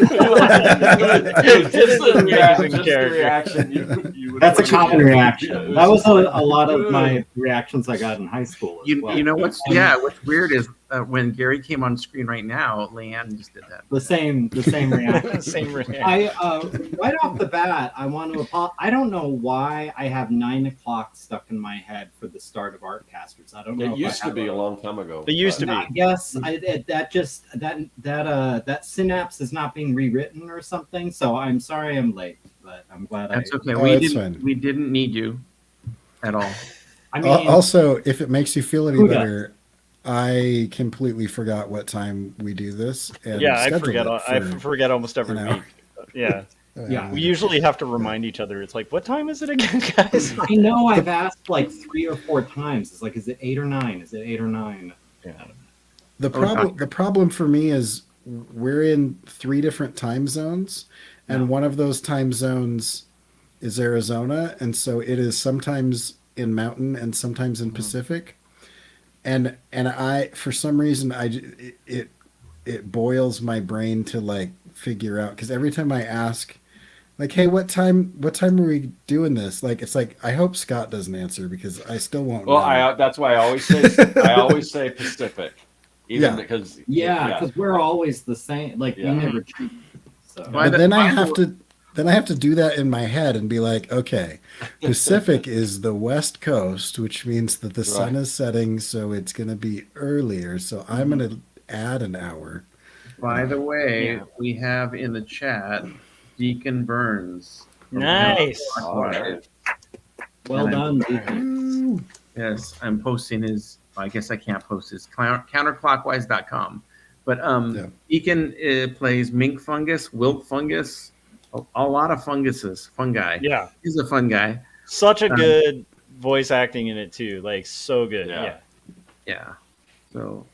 was just the reaction. That's a common reaction. That was a lot of my reactions I got in high school. You know what's weird is when Gary came on screen right now, Leanne just did that. The same reaction. Same reaction. Right off the bat, I want to apologize. I don't know why I have 9 o'clock stuck in my head for the start of Artcasters. I don't know. It used to be a long time ago. It used to be. Yes, that synapse is not being rewritten or something. So I'm sorry I'm late, but I'm glad. That's okay. Oh, We didn't need you at all. I mean, also, if it makes you feel any better, I completely forgot what time we do this. And I forget almost every week. Yeah. Yeah. We usually have to remind each other. It's like, what time is it again, guys? I know I've asked like 3 or 4 times. It's like, is it 8 or 9? Is it 8 or 9? Yeah. The problem for me is we're in 3 different time zones, and one of those time zones is Arizona, and so it is sometimes in Mountain and sometimes in Pacific. And I, for some reason, it boils my brain to like figure out, because every time I ask, like, hey, what time are we doing this? Like, it's like, I hope Scott doesn't answer because I still won't know. That's why I always say Pacific, because we're always the same. Like we never change. So. But then I have to do that in my head and be like, okay, Pacific is the West Coast, which means that the sun is setting, so it's going to be earlier. So I'm going to add an hour. By the way, we have in the chat Deacon Burns. Nice. Well done, Deacon. Yes, I'm posting his. I guess I can't post his counterclockwise.com. But Deacon plays mink fungus, wilt fungus, a lot of fungi. Yeah, he's a fun guy. Such a good voice acting in it too, like so good. Yeah. So,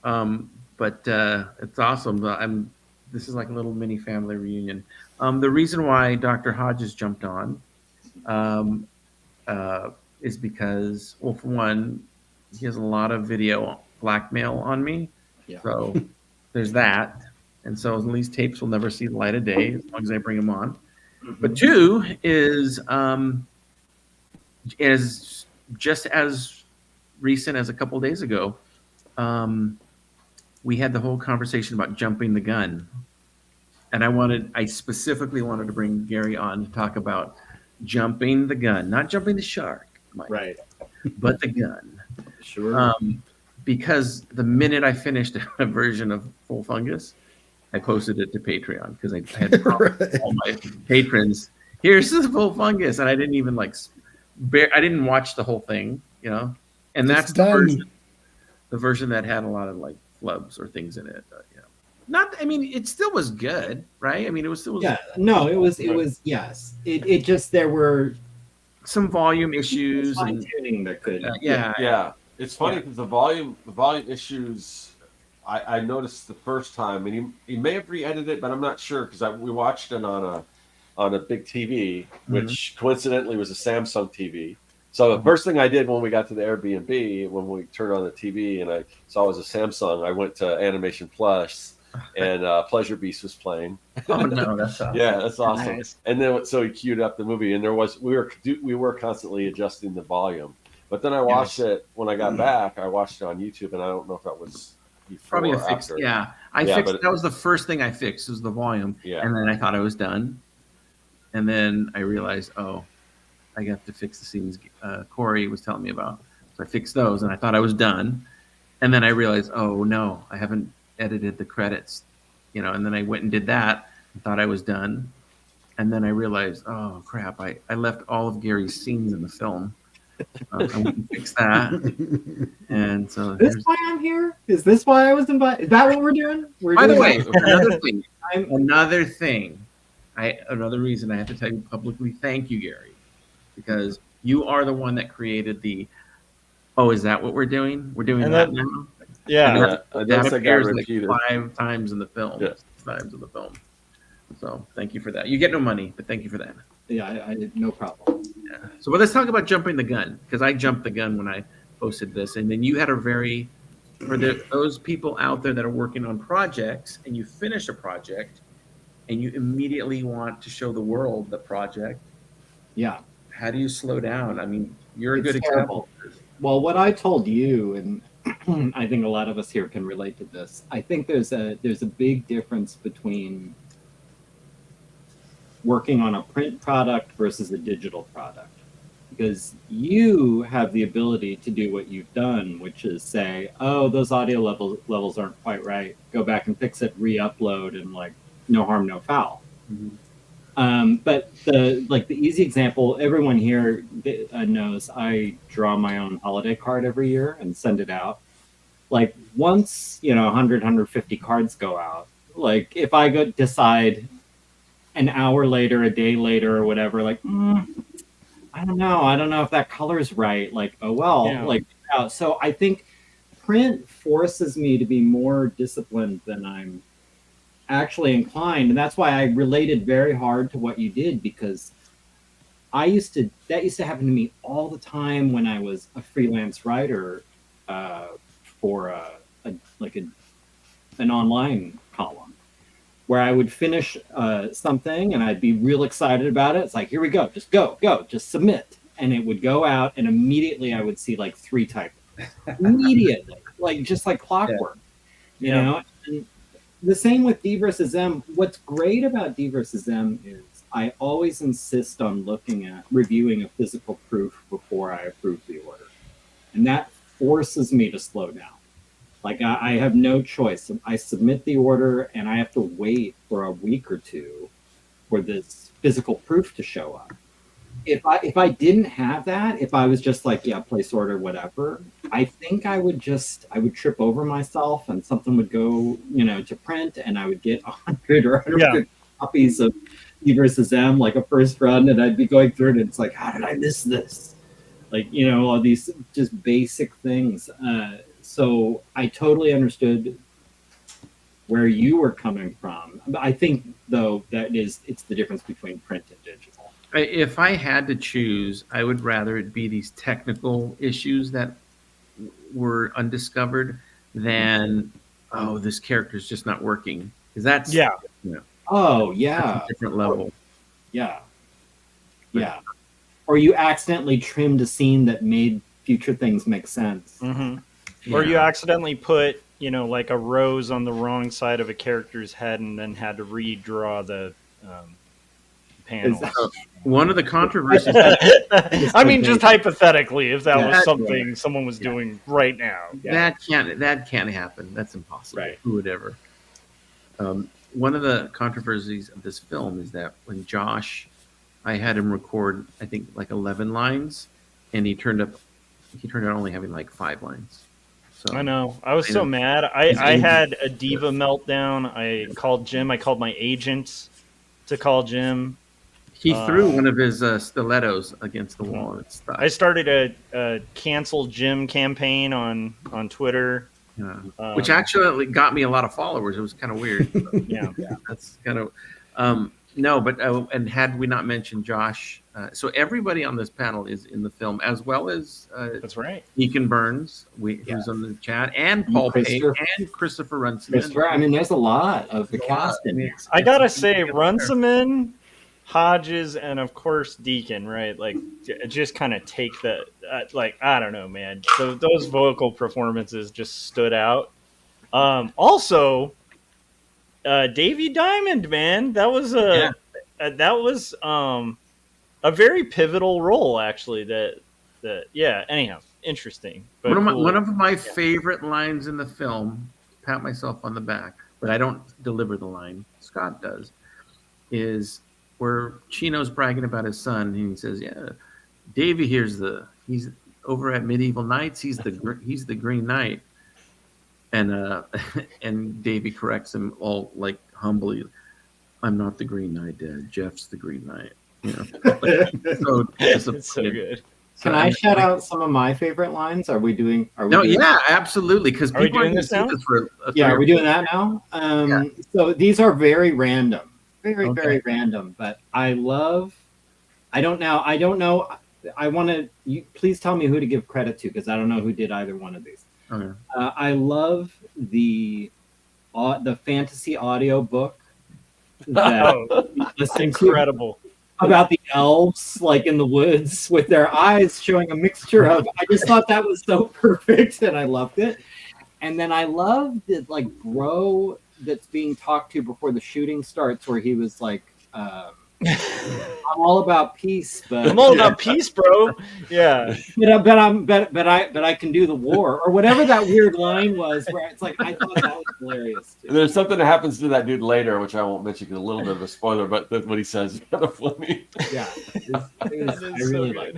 but it's awesome. This is like a little mini family reunion. The reason why Dr. Hodges jumped on is because, well, for one, he has a lot of video blackmail on me. Yeah. So there's that. And so these tapes will never see the light of day as long as I bring them on. Mm-hmm. But 2 is just as recent as a couple days ago, we had the whole conversation about jumping the gun. And I specifically wanted to bring Gary on to talk about jumping the gun, not jumping the shark, Mike, right? But the gun. Sure. Because the minute I finished a version of Full Fungus, I posted it to Patreon because I had promised all my patrons, here's the Full Fungus, and I didn't even I didn't watch the whole thing, And It's that's done. the version that had a lot of like flubs or things in it. Yeah. Not, I mean, it still was good, right? I mean, it still was Yeah, no, it was yes. It just there were some volume issues fine and tuning that could Yeah, it's funny Yeah. because the volume issues. I noticed the first time, and he may have re-edited it, but I'm not sure because we watched it on a big TV, which coincidentally was a Samsung TV. So the first thing I did when we got to the Airbnb, when we turned on the TV and I saw it was a Samsung, I went to Animation Plus, and Pleasure Beast was playing. Oh no, that's awesome. Yeah, that's awesome. Nice. And then so he queued up the movie, and we were constantly adjusting the volume. But then I watched it when I got back. I watched it on YouTube, and I don't know if that was before Probably a or fix. after. Yeah, I Yeah, fixed. but- That was the first thing I fixed was the volume. Yeah. And then I thought I was done. And then I realized, oh, I got to fix the scenes Corey was telling me about. So I fixed those, and I thought I was done. And then I realized, oh no, I haven't edited the credits, And then I went and did that. And thought I was done. And then I realized, oh crap, I left all of Gary's scenes in the film. I went and fixed that. And so Is this why I'm here? Is this why I was invited? Is that what we're doing? by the way, that? another reason I have to tell you publicly, thank you, Gary, because you are the one that created the. Oh, is that what we're doing? We're doing And that that- now. Yeah. That I got appears like repeated. 5 times in the film. Yeah. 6 times in the film. So thank you for that. You get no money, but thank you for that. Yeah, I no problem. Yeah. So, but let's talk about jumping the gun, because I jumped the gun when I posted this, and then you had for those people out there that are working on projects, and you finish a project, and you immediately want to show the world the project. Yeah. How do you slow down? I mean, you're a good It's example. Well, what I told you, and I think a lot of us here can relate to this. I think there's a big difference between working on a print product versus a digital product, because you have the ability to do what you've done, which is say, oh, those audio levels aren't quite right, go back and fix it, re-upload, and like no harm, no foul. But the easy example, everyone here knows I draw my own holiday card every year and send it out. Like once 100 150 cards go out, like if I decide an hour later, a day later, or whatever, like I don't know if that color's right. Like, oh well, Yeah. So I think print forces me to be more disciplined than I'm actually inclined, and that's why I related very hard to what you did, because that used to happen to me all the time when I was a freelance writer for an online column, where I would finish something and I'd be real excited about it. It's like, here we go, just go, just submit, and it would go out, and immediately I would see like 3 typos immediately, like just like clockwork, you know. And the same with D versus M. What's great about D versus M is I always insist on reviewing a physical proof before I approve the order. And that forces me to slow down. Like I have no choice. I submit the order and I have to wait for a week or two for this physical proof to show up. If I didn't have that, if I was just like, yeah, place order, whatever, I think I would trip over myself and something would go, to print, and I would get 100 or 150 copies of E versus M, like a first run, and I'd be going through it, and it's like, how did I miss this? Like, all these just basic things. So I totally understood where you were coming from. I think, though, it's the difference between print and digital. If I had to choose, I would rather it be these technical issues that were undiscovered than, oh, this character is just not working. Because that's Oh yeah, that's a different level. Yeah. Or you accidentally trimmed a scene that made future things make sense. Mm-hmm. Or you accidentally put, like a rose on the wrong side of a character's head and then had to redraw the panels. One of the controversies. I mean, just hypothetically, if that was something someone was doing right now. That can't happen. That's impossible. Right. Who would ever? One of the controversies of this film is that when Josh, I had him record, I think like 11 lines, and he turned up he turned out only having like 5 lines. So I know. I was so mad. I had a diva meltdown. I called Jim. I called my agents to call Jim. he threw one of his stilettos against the wall and it stuck. I started a cancel Jim campaign on Twitter. Yeah. Which actually got me a lot of followers. It was kind of weird. Yeah. That's kind of no, but and had we not mentioned Josh, so everybody on this panel is in the film, as well as That's right. Deacon Burns, who's on the chat, and Paul Pate and Christopher Runciman. I mean, there's a lot of the cast in here. I gotta say, Runciman, Hodges, and of course Deacon, right? Like, just kind of take the like, I don't know, man. Those vocal performances just stood out. Also, Davy Diamond, man, that was a very pivotal role, actually. Anyhow, interesting. But one of my favorite lines in the film, pat myself on the back, but I don't deliver the line. Scott does. Is where Chino's bragging about his son, and he says, "Yeah, Davy he's over at Medieval Knights. He's the Green Knight." And and Davy corrects him all like humbly, "I'm not the Green Knight, Dad. Jeff's the Green Knight." You know, it's so good. Can I shout out some of my favorite lines? Are we doing? Yeah, absolutely. Because are we doing this now? Are we doing that now? So these are very random, very random. But I don't know. I want to. Please tell me who to give credit to, because I don't know who did either one of these. Okay. I love the fantasy audio book. That's incredible. About the elves, like in the woods, with their eyes showing a mixture of. I just thought that was so perfect, and I loved it. And then I love the like bro that's being talked to before the shooting starts, where he was like, "I'm all about peace, but I'm all about peace, bro." Yeah, but I can do the war, or whatever that weird line was. Where it's like, I thought that was hilarious too. There's something that happens to that dude later, which I won't mention because a little bit of a spoiler, but what he says is kind of funny. Yeah, I really like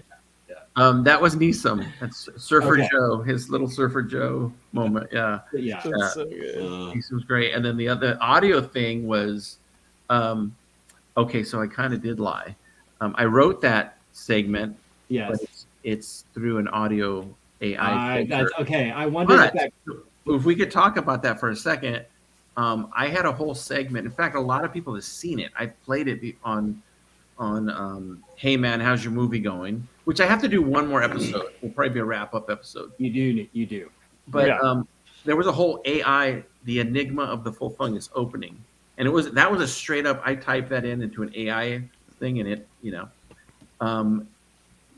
that. That was Neeson. That's Surfer Joe, his little Surfer Joe moment. Yeah. That's so good. Neeson's great. And then the other audio thing was, okay, so I kind of did lie. I wrote that segment. Yes, but it's through an audio AI. That's okay. I wondered if we could talk about that for a second. I had a whole segment. In fact, a lot of people have seen it. I've played it on Hey Man, How's Your Movie Going? Which I have to do one more episode. Will probably be a wrap-up episode. You do. But there was a whole AI, the Enigma of the Full Fungus opening. And that was a straight up, I typed that into an AI thing, and it, and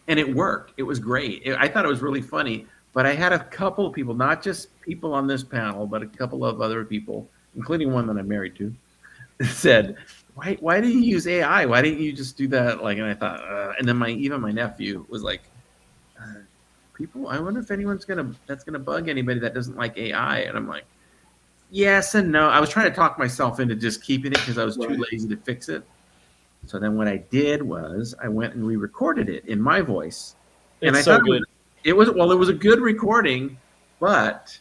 it worked. It was great. I thought it was really funny. But I had a couple of people, not just people on this panel, but a couple of other people, including one that I'm married to, said, "Why do you use AI? Why didn't you just do that?" Like, and I thought, and then even my nephew was like, "People, I wonder if that's gonna bug anybody that doesn't like AI." And I'm like, yes and no. I was trying to talk myself into just keeping it because I was too lazy to fix it. So then what I did was I went and re-recorded it in my voice. And I thought good. It was a good recording, but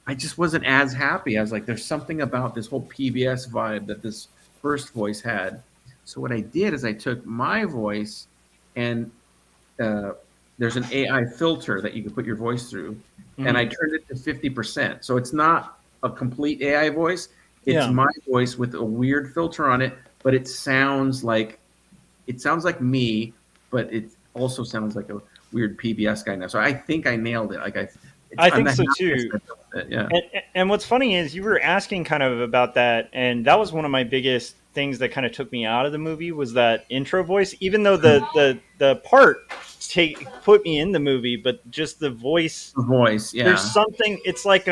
I just wasn't as happy. I was like, there's something about this whole PBS vibe that this first voice had. So what I did is I took my voice, and there's an AI filter that you can put your voice through, and I turned it to 50%. So it's not a complete AI voice. It's my voice with a weird filter on it, but it sounds like me, but it also sounds like a weird PBS guy now. So I think I nailed it. Like I think so too. Yeah. And what's funny is you were asking kind of about that, and that was one of my biggest things that kind of took me out of the movie was that intro voice. Even though the part put me in the movie, but just the voice. The voice, yeah. There's something. It's like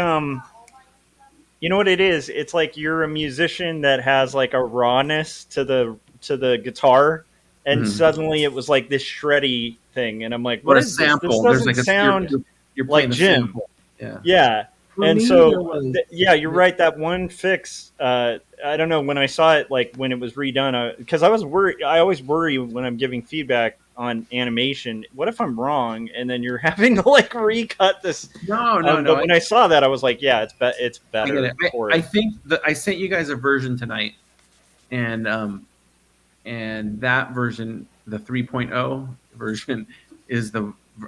you know what it is? It's like you're a musician that has like a rawness to the guitar, and suddenly it was like this shreddy thing, and I'm like, what is sample? This doesn't like sound you're like Jim. Sample. Yeah. Yeah. And so, you're right. That one fix, I don't know, when I saw it, like when it was redone, because I was worried. I always worry when I'm giving feedback on animation. What if I'm wrong? And then you're having to like recut this. No. But when I saw that, I was like, yeah, it's I better. get it. I think that I sent you guys a version tonight, and that version, the 3.0 version, is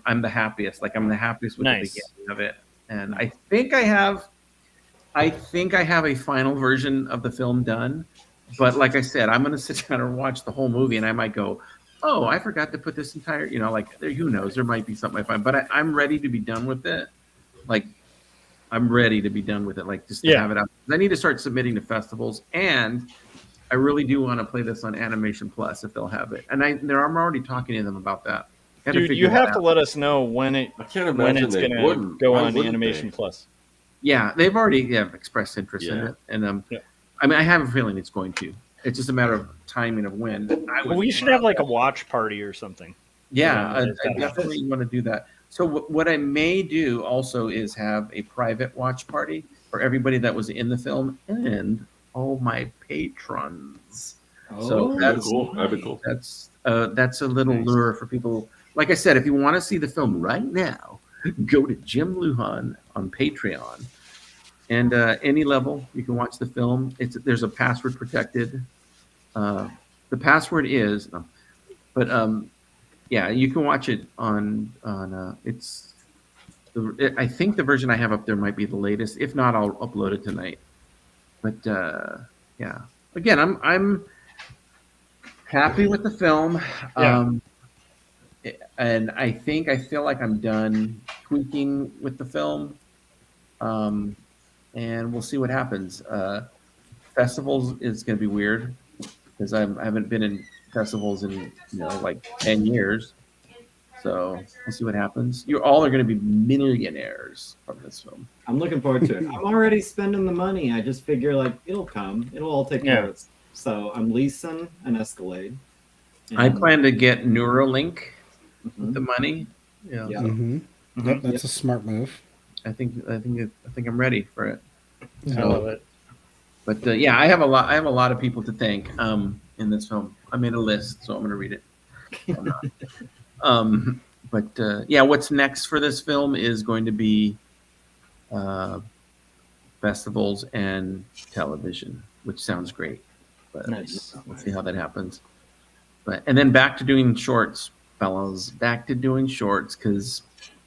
I'm the happiest. Like I'm the happiest with the beginning of it, and I think I have a final version of the film done. But like I said, I'm going to sit down and watch the whole movie, and I might go, oh, I forgot to put this entire, like who knows? There might be something I find, but I'm ready to be done with it. Like I'm ready to be done with it. Like just to have it out. I need to start submitting to festivals, and I really do want to play this on Animation Plus if they'll have it. And I'm already talking to them about that. Dude, you have to let us know when it's going to go on Animation Plus. Yeah, they've already expressed interest in it, and I mean, I have a feeling it's going to. It's just a matter of timing of when. We should have like a watch party or something. Yeah, I definitely want to do that. So what I may do also is have a private watch party for everybody that was in the film and all my patrons. So that's cool. That'd be cool. That's a little lure for people. Like I said, if you want to see the film right now, go to Jim Lujan on Patreon. And any level, you can watch the film. There's a password protected. The password is, you can watch it on. I think the version I have up there might be the latest. If not, I'll upload it tonight. But again, I'm happy with the film. And I feel like I'm done tweaking with the film. And we'll see what happens. Festivals is going to be weird because I haven't been in festivals in like 10 years. So we'll see what happens. You all are going to be millionaires from this film. I'm looking forward to it. I'm already spending the money. I just figure like it'll come. It'll all take care of it. So I'm leasing an Escalade. I plan to get Neuralink with the money. Yeah. Yep, that's a smart move. I think I'm ready for it. I love it. But I have a lot of people to thank in this film. I made a list, so I'm going to read it. What's next for this film is going to be festivals and television, which sounds great. But we'll see how that happens. And then back to doing shorts, fellows. Back to doing shorts because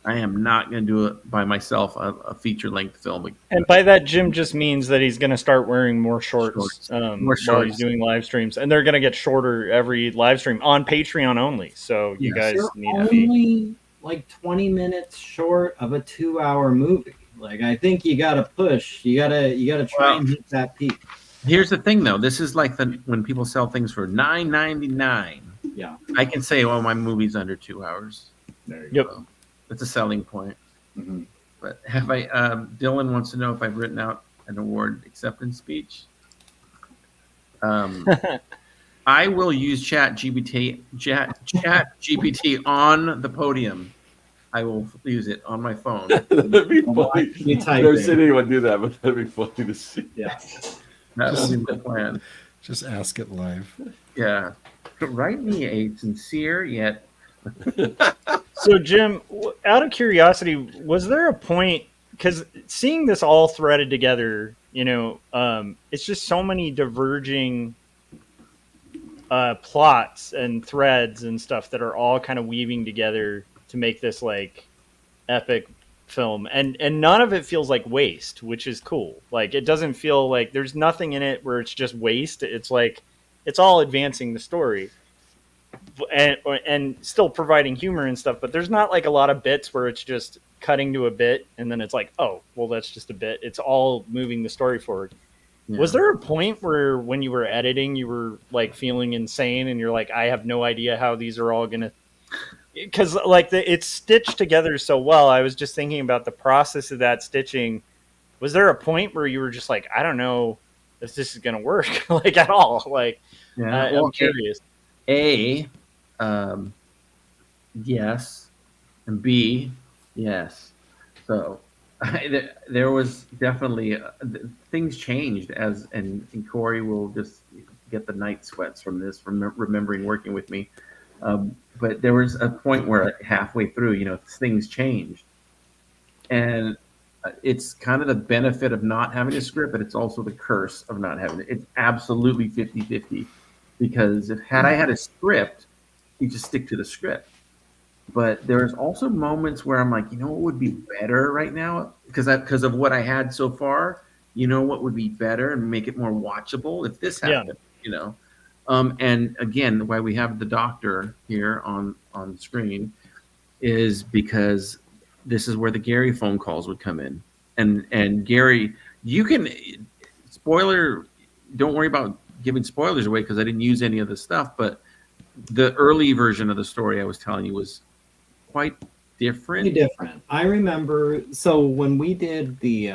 I am not going to do it by myself, a feature-length film. And by that, Jim just means that he's going to start wearing more shorts while he's doing live streams. And they're going to get shorter every live stream on Patreon only. So you guys need to be... only like 20 minutes short of a 2-hour movie. Like, I think you got to push. You got to try and hit that peak. Here's the thing, though. This is like when people sell things for $9.99. Yeah. I can say, my movie's under 2 hours. There you Yep. go. That's a selling point. Mm-hmm. But have I? Dylan wants to know if I've written out an award acceptance speech. I will use Chat GPT on the podium. I will use it on my phone. That'd be funny. I've never seen anyone do that, but that'd be funny to see. Yeah, that would be the plan. Just ask it live. Yeah, write me a sincere yet. So, Jim, out of curiosity, was there a point, because seeing this all threaded together, it's just so many diverging plots and threads and stuff that are all kind of weaving together to make this like epic film, and none of it feels like waste, which is cool. Like, it doesn't feel like there's nothing in it where it's just waste. It's like it's all advancing the story. And still providing humor and stuff, but there's not like a lot of bits where it's just cutting to a bit and then it's like, oh, well, that's just a bit. It's all moving the story forward. Yeah. Was there a point where when you were editing, you were like feeling insane and you're like, I have no idea how these are all going to, because like it's stitched together so well. I was just thinking about the process of that stitching. Was there a point where you were just like, I don't know if this is going to work like at all? Like, I'm curious. Yes, and B, yes. So there was definitely things changed and Corey will just get the night sweats from this, from remembering working with me. But there was a point where halfway through, things changed. And it's kind of the benefit of not having a script, but it's also the curse of not having it. It's absolutely 50-50. Because had I had a script, you just stick to the script. But there's also moments where I'm like, what would be better right now? Because of what I had so far, what would be better and make it more watchable if this happened, And again, why we have the doctor here on screen is because this is where the Gary phone calls would come in. And Gary, you can spoiler, don't worry about giving spoilers away because I didn't use any of the stuff, but the early version of the story I was telling you was quite different. Pretty different. I remember, so when we did the,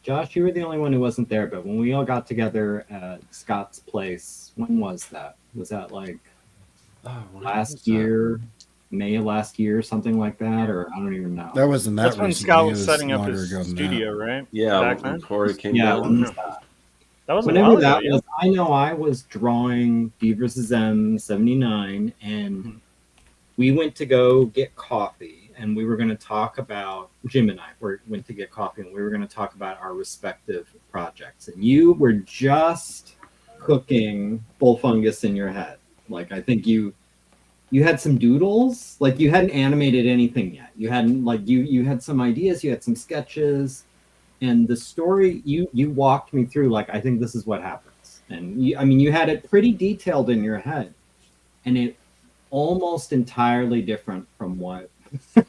Josh, you were the only one who wasn't there, but when we all got together at Scott's place, when was that? Was that like last year, May of last year, something like that? Or I don't even know. That wasn't that That's when recently. Scott It was setting up longer his ago than studio, right? Yeah, Back when then? Corey came Yeah, down. That was a whenever while that ago, was, I know I was drawing D vs. M 79, and we went to go get coffee, and we were going to talk about, Jim and I went to get coffee, and we were going to talk about our respective projects. And you were just cooking Full Fungus in your head. Like, I think you had some doodles, like you hadn't animated anything yet. You hadn't, like, you had some ideas, you had some sketches, and the story you walked me through, like, I think this is what happens. And you had it pretty detailed in your head, and it almost entirely different from what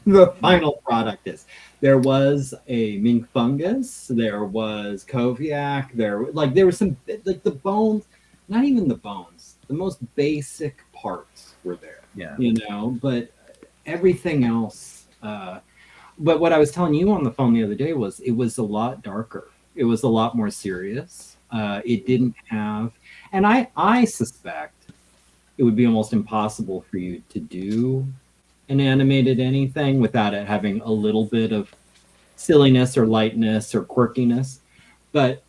the final product is. There was a mink fungus, there was Koviak, there were some, like, the bones, not even the bones, the most basic parts were there. Yeah. But everything else, but what I was telling you on the phone the other day was it was a lot darker. It was a lot more serious. It didn't have, and I suspect it would be almost impossible for you to do an animated anything without it having a little bit of silliness or lightness or quirkiness. But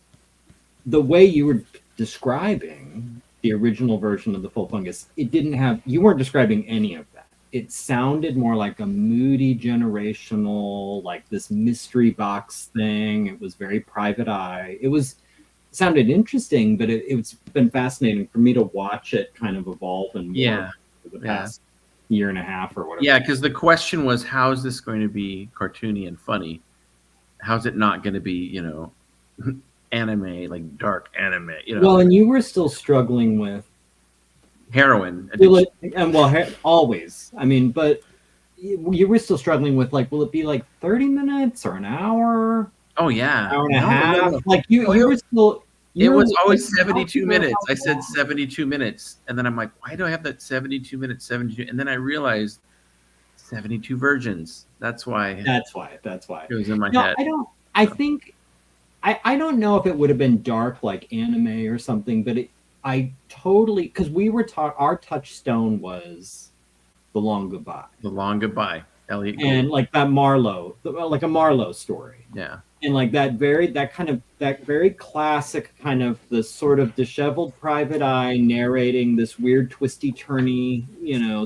the way you were describing the original version of the Full Fungus, it didn't have, you weren't describing any of that. It sounded more like a moody generational, like this mystery box thing. It was very private eye. Sounded interesting, but it's been fascinating for me to watch it kind of evolve and morph for the past year and a half or whatever. Yeah, because the question was, how is this going to be cartoony and funny? How's it not going to be, anime, like dark anime? Well, and you were still struggling with heroin addiction. addiction. Always. I mean, but you were still struggling with, like, will it be like 30 minutes or an hour? Oh yeah, Hour and a half. No. Like you were still. It was always 72 minutes. I said 72 minutes. And then I'm like, why do I have that 72 minutes, 72? And then I realized 72 virgins. That's why. That's why. It was in my head. I don't know if it would have been dark like anime or something, but because we were our touchstone was The Long Goodbye. The Long Goodbye. Elliot and Gould. like that Marlowe, like a Marlowe story. Yeah. And like that very classic kind of the sort of disheveled private eye narrating this weird twisty turny,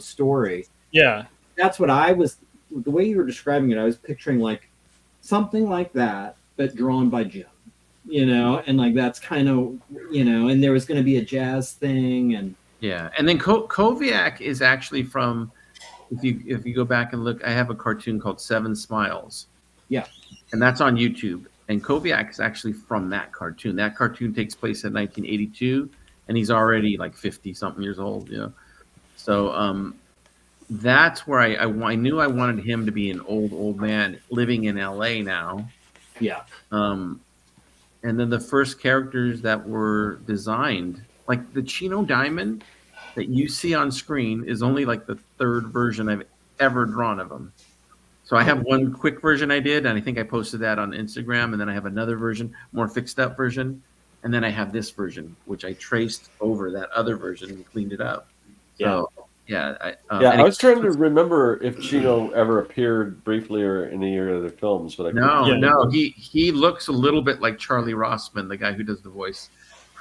story. Yeah. That's what the way you were describing it, I was picturing like something like that, but drawn by Jim, and like that's kind of, and there was going to be a jazz thing. And yeah. And then Koviak is actually from, if you go back and look, I have a cartoon called Seven Smiles. Yeah. And that's on YouTube. And Koviak is actually from that cartoon. That cartoon takes place in 1982, and he's already like 50-something years old, So that's where I knew I wanted him to be an old man living in LA now. Yeah. And then the first characters that were designed, like the Chino Diamond that you see on screen, is only like the third version I've ever drawn of him. So I have one quick version I did, and I think I posted that on Instagram, and then I have another version, more fixed up version, and then I have this version, which I traced over that other version and cleaned it up. So, I was trying to remember if Chino ever appeared briefly or in any of the other films, but no, he looks a little bit like Charlie Rossman, the guy who does the voice.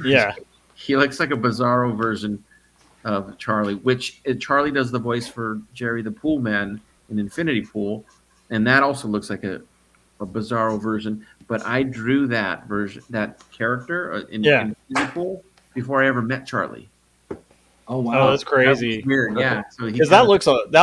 Yeah, he looks like a bizarro version. of Charlie, which Charlie does the voice for Jerry the Pool Man in Infinity Pool, and that also looks like a bizarro version. But I drew that version, that character in Infinity Pool before I ever met Charlie. Oh wow, Oh, that's crazy. That was weird, yeah. So Because that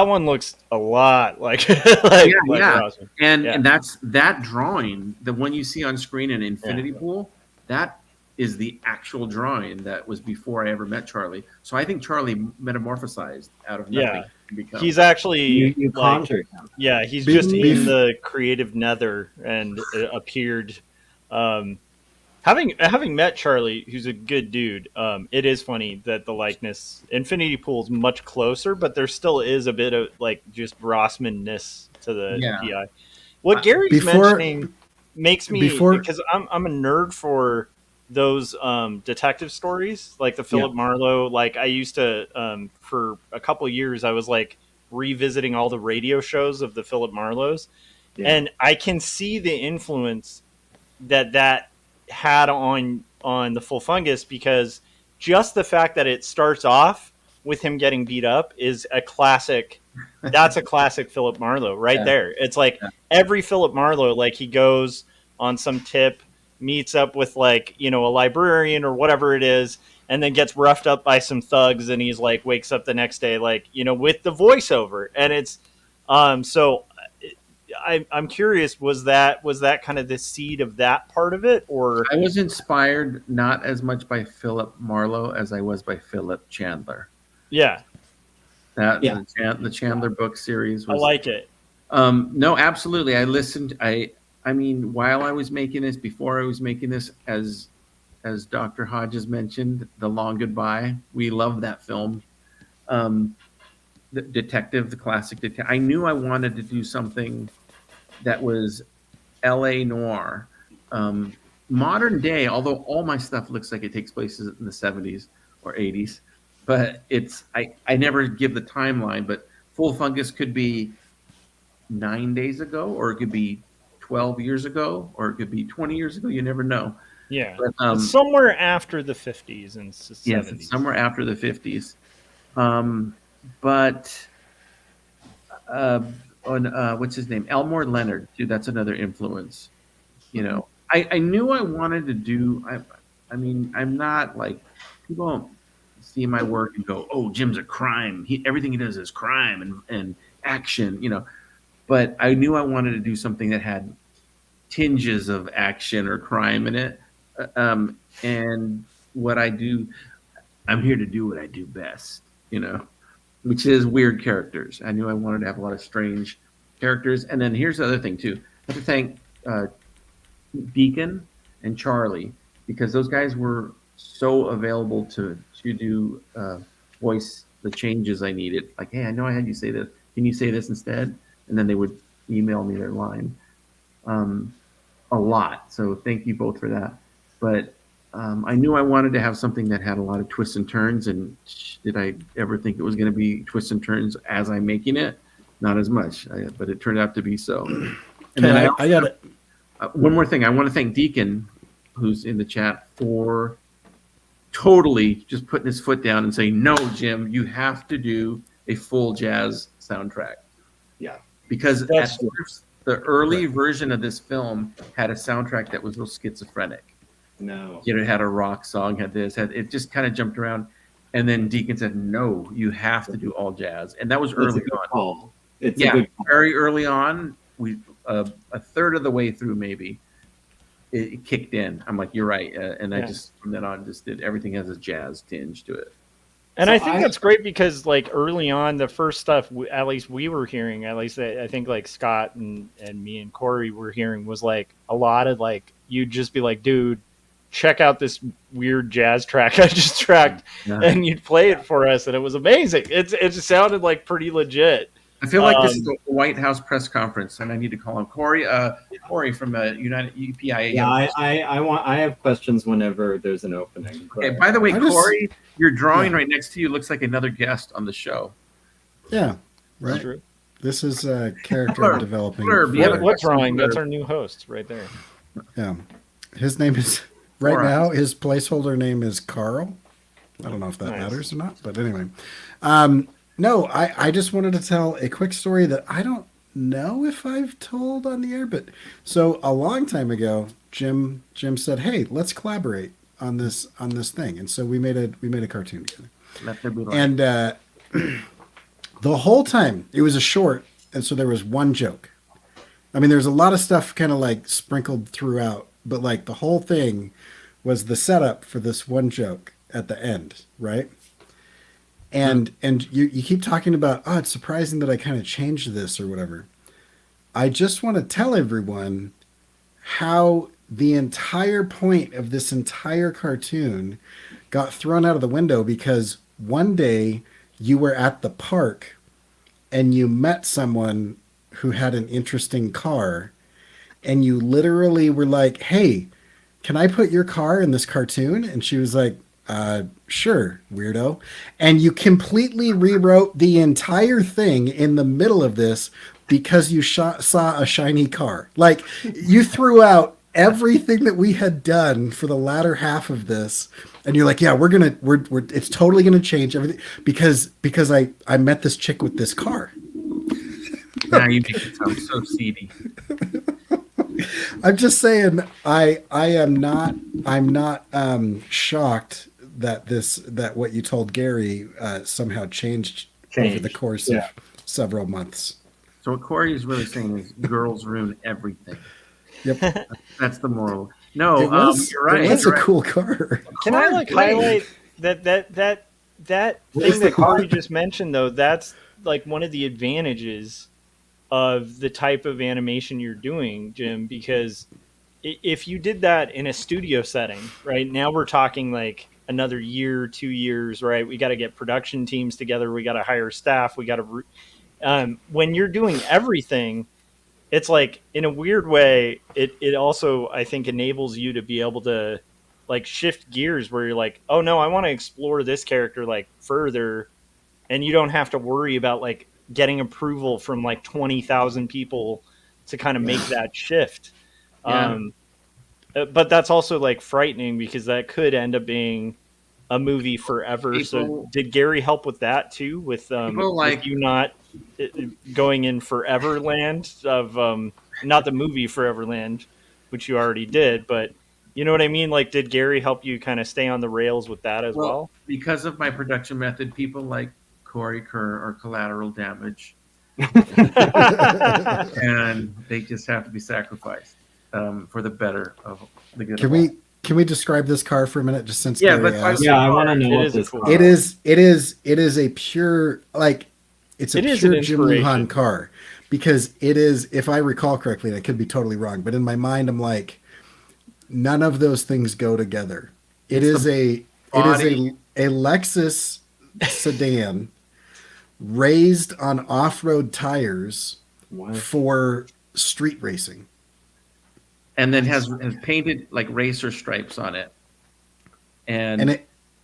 one looks a lot like Rossman. And that's that drawing, the one you see on screen in Infinity Pool, that is the actual drawing that was before I ever met Charlie. So I think Charlie metamorphosized out of nothing. Yeah, he's actually you conjured him. Yeah, he's just in the creative nether and appeared. Having met Charlie, who's a good dude, it is funny that the likeness Infinity Pool is much closer, but there still is a bit of like just Rossman-ness to the PI. What Gary's mentioning makes me because I'm a nerd for those detective stories, like the Philip Marlowe. Like I used to for a couple years, I was like revisiting all the radio shows of the Philip Marlowes, and I can see the influence that had on the Full Fungus, because just the fact that it starts off with him getting beat up is a classic. That's a classic Philip Marlowe right there. It's like every Philip Marlowe, like he goes on some tip, meets up with like, a librarian or whatever it is, and then gets roughed up by some thugs, and he's like wakes up the next day like, with the voiceover. And it's so I'm curious, was that kind of the seed of that part of it? Or I was inspired not as much by Philip Marlowe as I was by Philip Chandler. Yeah. The Chandler book series was, I like it. No, absolutely. I listened. I mean, while I was making this, before I was making this, as Dr. Hodges mentioned, The Long Goodbye, we love that film. The classic detective. I knew I wanted to do something that was LA noir, modern day. Although all my stuff looks like it takes place in the 70s or 80s, but I never give the timeline. But Full Fungus could be 9 days ago, or it could be 12 years ago, or it could be 20 years ago. You never know. Yeah, but, somewhere after the 50s and 70s. Yes, somewhere after the 50s. But what's his name? Elmore Leonard, dude, that's another influence. I knew I wanted to do. I mean, I'm not like, people don't see my work and go, "Oh, Jim's a crime. Everything he does is crime and action." But I knew I wanted to do something that had tinges of action or crime in it. And what I do, I'm here to do what I do best. Which is weird characters. I knew I wanted to have a lot of strange characters. And then here's the other thing, too. I have to thank Deacon and Charlie, because those guys were so available to do voice the changes I needed. Like, hey, I know I had you say this. Can you say this instead? And then they would email me their line a lot. So thank you both for that. But I knew I wanted to have something that had a lot of twists and turns. And did I ever think it was going to be twists and turns as I'm making it? Not as much, but it turned out to be so. And then I got it. One more thing. I want to thank Deacon, who's in the chat, for totally just putting his foot down and saying, "No, Jim, you have to do a full jazz soundtrack." Yeah. Because at first, the early version of this film had a soundtrack that was real schizophrenic. No. It had a rock song, it just kind of jumped around. And then Deacon said, "No, you have to do all jazz." And that was early on. It's a good call. Very early on. We a third of the way through, maybe it kicked in. I'm like, "You're right," and I just from then on just did everything has a jazz tinge to it. And so I think that's great, because like early on, the first stuff, at least we were hearing, at least I think like Scott and me and Corey were hearing, was like a lot of like, you'd just be like, "Dude, check out this weird jazz track I just tracked," and you'd play it for us, and it was amazing. It just sounded like pretty legit. I feel like this is a White House press conference, and I need to call him Corey. Corey from United UPIA. Yeah, I have questions whenever there's an opening. Okay, by the way, Corey, your drawing right next to you looks like another guest on the show. Yeah, right. True. This is a character developing. What drawing? That's our new host right there. Yeah, his name is now. His placeholder name is Carl. I don't know if that Nice. matters or not, but anyway. No, I just wanted to tell a quick story that I don't know if I've told on the air, but so a long time ago, Jim said, "Hey, let's collaborate on this thing," and so we made a cartoon together. Let there be light. And the whole time it was a short, and so there was one joke. I mean, there's a lot of stuff kind of like sprinkled throughout, but like the whole thing was the setup for this one joke at the end, right? And you keep talking about, oh, it's surprising that I kind of changed this or whatever. I just want to tell everyone how the entire point of this entire cartoon got thrown out of the window because one day you were at the park and you met someone who had an interesting car and you literally were like, "Hey, can I put your car in this cartoon?" And she was like, "Sure, weirdo." And you completely rewrote the entire thing in the middle of this because you saw a shiny car. Like, you threw out everything that we had done for the latter half of this, and you're like, "Yeah, we're it's totally gonna change everything because I met this chick with this car." Now you make it sound so seedy. I'm just saying, I'm not shocked that what you told Gary somehow changed over the course of several months. So what Corey is really saying is girls ruin everything. Yep. That's the moral. No, you're right. It was you're a right. cool car. Can I like highlight that thing that Corey just mentioned though? That's like one of the advantages of the type of animation you're doing, Jim, because if you did that in a studio setting, right now we're talking like another year, 2 years, right? We got to get production teams together. We got to hire staff. We got to, when you're doing everything, it's like in a weird way, it also, I think, enables you to be able to like shift gears where you're like, oh no, I want to explore this character like further. And you don't have to worry about like getting approval from like 20,000 people to kind of make that shift. Yeah. But that's also like frightening because that could end up being a movie forever. So did Gary help with that too? With you not going in Foreverland of not the movie Foreverland, which you already did, but you know what I mean? Like, did Gary help you kind of stay on the rails with that as well? Because of my production method, people like Corey Kerr are collateral damage. And they just have to be sacrificed for the better of the good. Can we describe this car for a minute, just since yeah, Gary but asked? I want to know what this car is. It is a pure it's a pure Jim Lujan car because it is. If I recall correctly, and I could be totally wrong, but in my mind, I'm like, none of those things go together. It is a Lexus sedan raised on off-road tires for street racing. And then has painted like racer stripes on it. And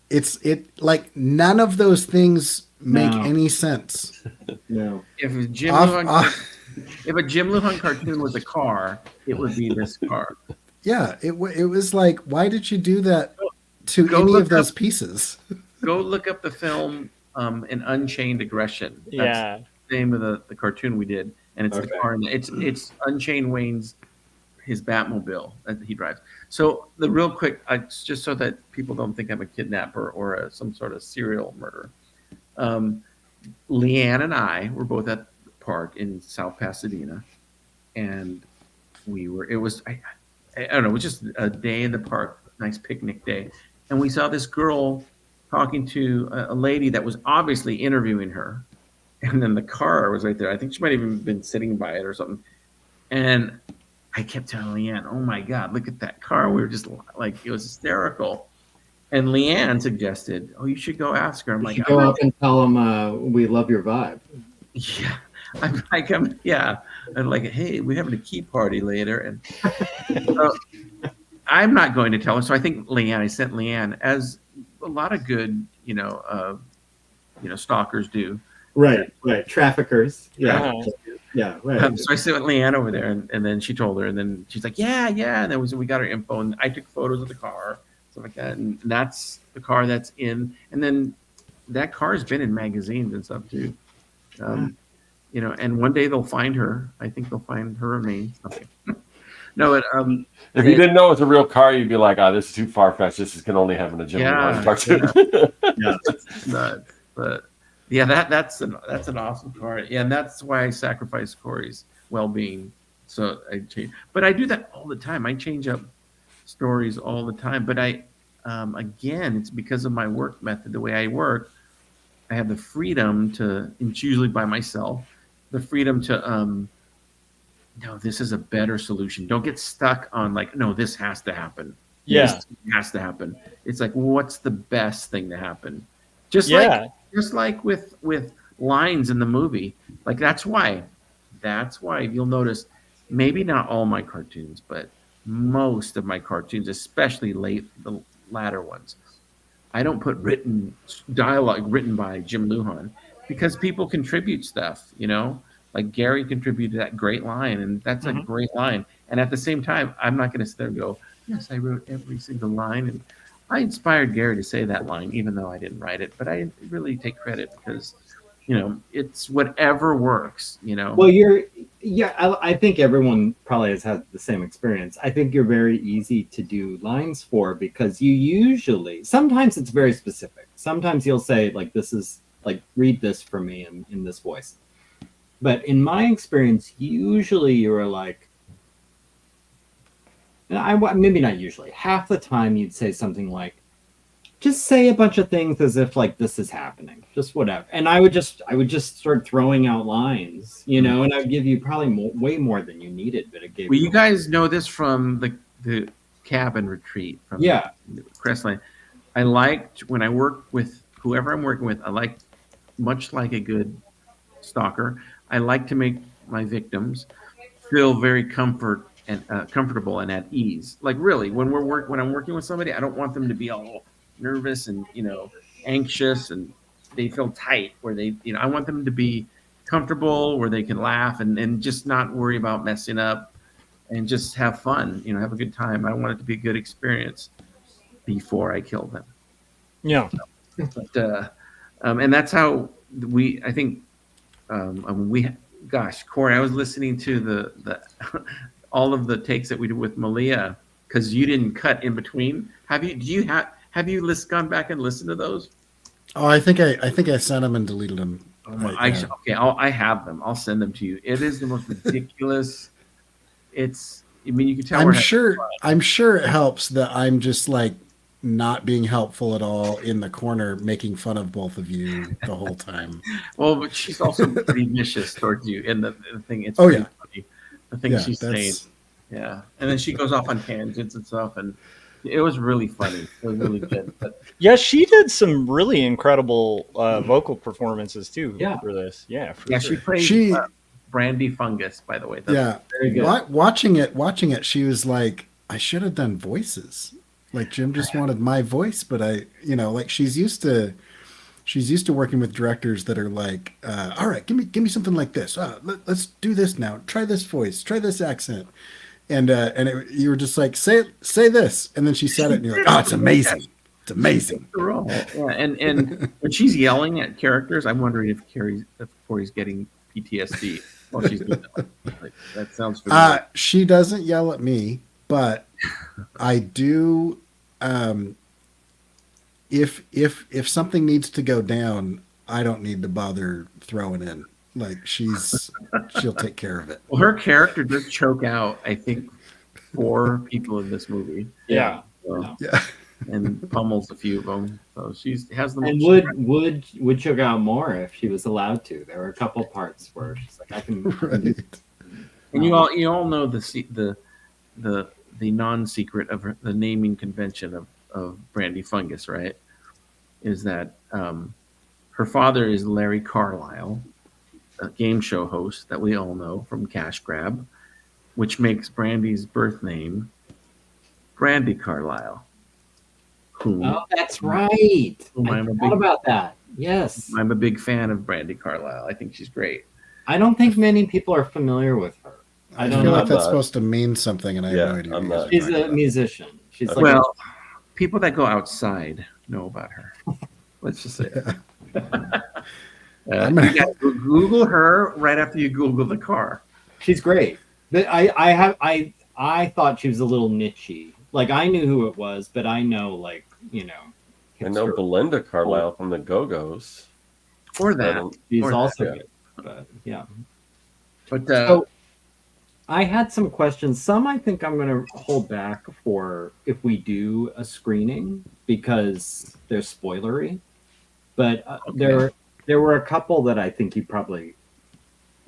it's like none of those things make any sense. No. If a Jim Lujan cartoon was a car, it would be this car. Yeah, it was like, why did you do that to any of those pieces? Go look up the film an Unchained Aggression. That's the name of the cartoon we did, and it's the car. It's Unchained Wayne's his Batmobile that he drives. So the real quick, just so that people don't think I'm a kidnapper or some sort of serial murderer. Leanne and I were both at the park in South Pasadena, and it was I don't know, it was just a day in the park, nice picnic day, and we saw this girl talking to a lady that was obviously interviewing her, and then the car was right there. I think she might have even been sitting by it or something, and I kept telling Leanne, "Oh my God, look at that car!" We were just like, it was hysterical. And Leanne suggested, "Oh, you should go ask her." I'm like, go up and tell them we love your vibe. Yeah, I'm like, "Hey, we're having a key party later," and I'm not going to tell her. So I think I sent Leanne, as a lot of good, stalkers do. Right. Traffickers. Yeah. Yeah, right. So I sent Leanne over there, and then she told her, and then she's like, yeah. And then we got her info, and I took photos of the car, stuff like that. And that's the car that's in. And then that car's been in magazines and stuff too. You know, and one day they'll find her. I think they'll find her remains. Okay. No, if you didn't know it was a real car, you'd be like, "Oh, this is too far fetched. This can only happen to Jim Lujan cartoon." Yeah, that's nuts. But yeah, that's an awesome car. Yeah, and that's why I sacrificed Corey's well-being. So I change, but I do that all the time. I change up stories all the time. But again, it's because of my work method. The way I work, I have the freedom to. It's usually by myself. The freedom to no, this is a better solution. Don't get stuck on like, no, this has to happen. Yeah. This has to happen. It's like, what's the best thing to happen? Just like with lines in the movie. Like that's why you'll notice maybe not all my cartoons, but most of my cartoons, especially the latter ones, I don't put dialogue written by Jim Lujan because people contribute stuff, you know. Like Gary contributed that great line, and that's a great line. And at the same time, I'm not going to sit there and go, yes, I wrote every single line. And I inspired Gary to say that line, even though I didn't write it. But I really take credit because, you know, it's whatever works, you know. Well, I think everyone probably has had the same experience. I think you're very easy to do lines for because sometimes it's very specific. Sometimes you'll say, like, this is, like, read this for me in this voice. But in my experience, usually you're like, maybe not usually, half the time you'd say something like, just say a bunch of things as if like this is happening, just whatever. And I would just start throwing out lines, you know, and I'd give you probably way more than you needed, but it gave. Well, you guys know this from the cabin retreat from the Crestline. I liked when I work with whoever I'm working with. I like, much like a good stalker, I like to make my victims feel very comfortable and at ease. Like really, when I'm working with somebody, I don't want them to be all nervous and, you know, anxious and they feel tight. Where they, you know, I want them to be comfortable where they can laugh and just not worry about messing up and just have fun. You know, have a good time. I want it to be a good experience before I kill them. Yeah. But and that's how I think. Corey, I was listening to the all of the takes that we did with Malia because you didn't cut in between. Have you gone back and listened to those? Oh, I think I sent them and deleted them. I have them. I'll send them to you. It is the most ridiculous. You can tell. I'm sure it helps that I'm just like not being helpful at all in the corner, making fun of both of you the whole time. Well, but she's also pretty vicious towards you in the thing. It's funny. The thing she's saying. Yeah. And then she goes off on tangents and stuff. And it was really funny. It was really good. But yeah, she did some really incredible vocal performances too for this. Yeah. Sure. She played Brandy Fungus, by the way. That's very good. Watching it, she was like, I should have done voices. Like Jim just wanted my voice, but like she's used to working with directors that are like, all right, give me something like this. Let's do this now. Try this voice. Try this accent. And you were just like, say this, and then she said it, and you're like, oh, it's amazing. It's amazing. Yeah, and when she's yelling at characters, I'm wondering if Corey's getting PTSD while she's doing that. Like, that sounds familiar. She doesn't yell at me, but I do. If something needs to go down, I don't need to bother throwing in. Like she'll take care of it. Well, her character does choke out, I think, 4 people in this movie. Yeah. And pummels a few of them. So she has them. And would choke out more if she was allowed to. There were a couple parts where she's like, I can. Right. And you all know the non-secret of the naming convention of Brandy Fungus, right? Is that her father is Larry Carlisle, a game show host that we all know from Cash Grab, which makes Brandy's birth name Brandy Carlisle. That's right. I thought about that. Yes. I'm a big fan of Brandy Carlisle. I think she's great. I don't think many people are familiar with her. I feel like that's supposed to mean something, and I have no idea. She's a musician. She's like people that go outside know about her. Let's just say it. I'm gonna- You gotta Google her right after you Google the car. She's great. But I thought she was a little nichey. Like I knew who it was, but I know like, you know, I know hipster. Belinda Carlisle from the Go-Go's. Or that. She's or that, also yeah. good. But yeah. But So I had some questions. Some I think I'm going to hold back for if we do a screening because they're spoilery. But Okay. there were a couple that I think you probably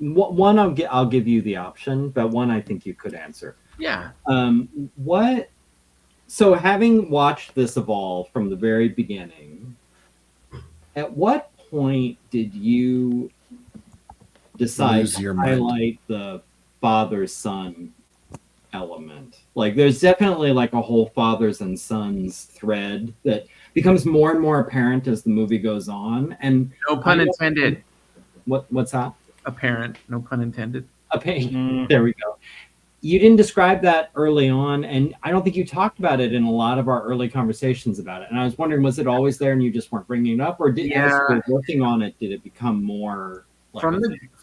one I'll give you the option, but one I think you could answer. yeah. What? So having watched this evolve from the very beginning, at what point did you decide Lose to your mind. highlight the father-son element? Like there's definitely like a whole fathers and sons thread that becomes more and more apparent as the movie goes on. And No pun I know- intended. what's that? Apparent. No pun intended. A pain. Mm. There we go. You didn't describe that early on, and I don't think you talked about it in a lot of our early conversations about it. And I was wondering, was it always there and you just weren't bringing it up, or did as you were working on it, did it become more like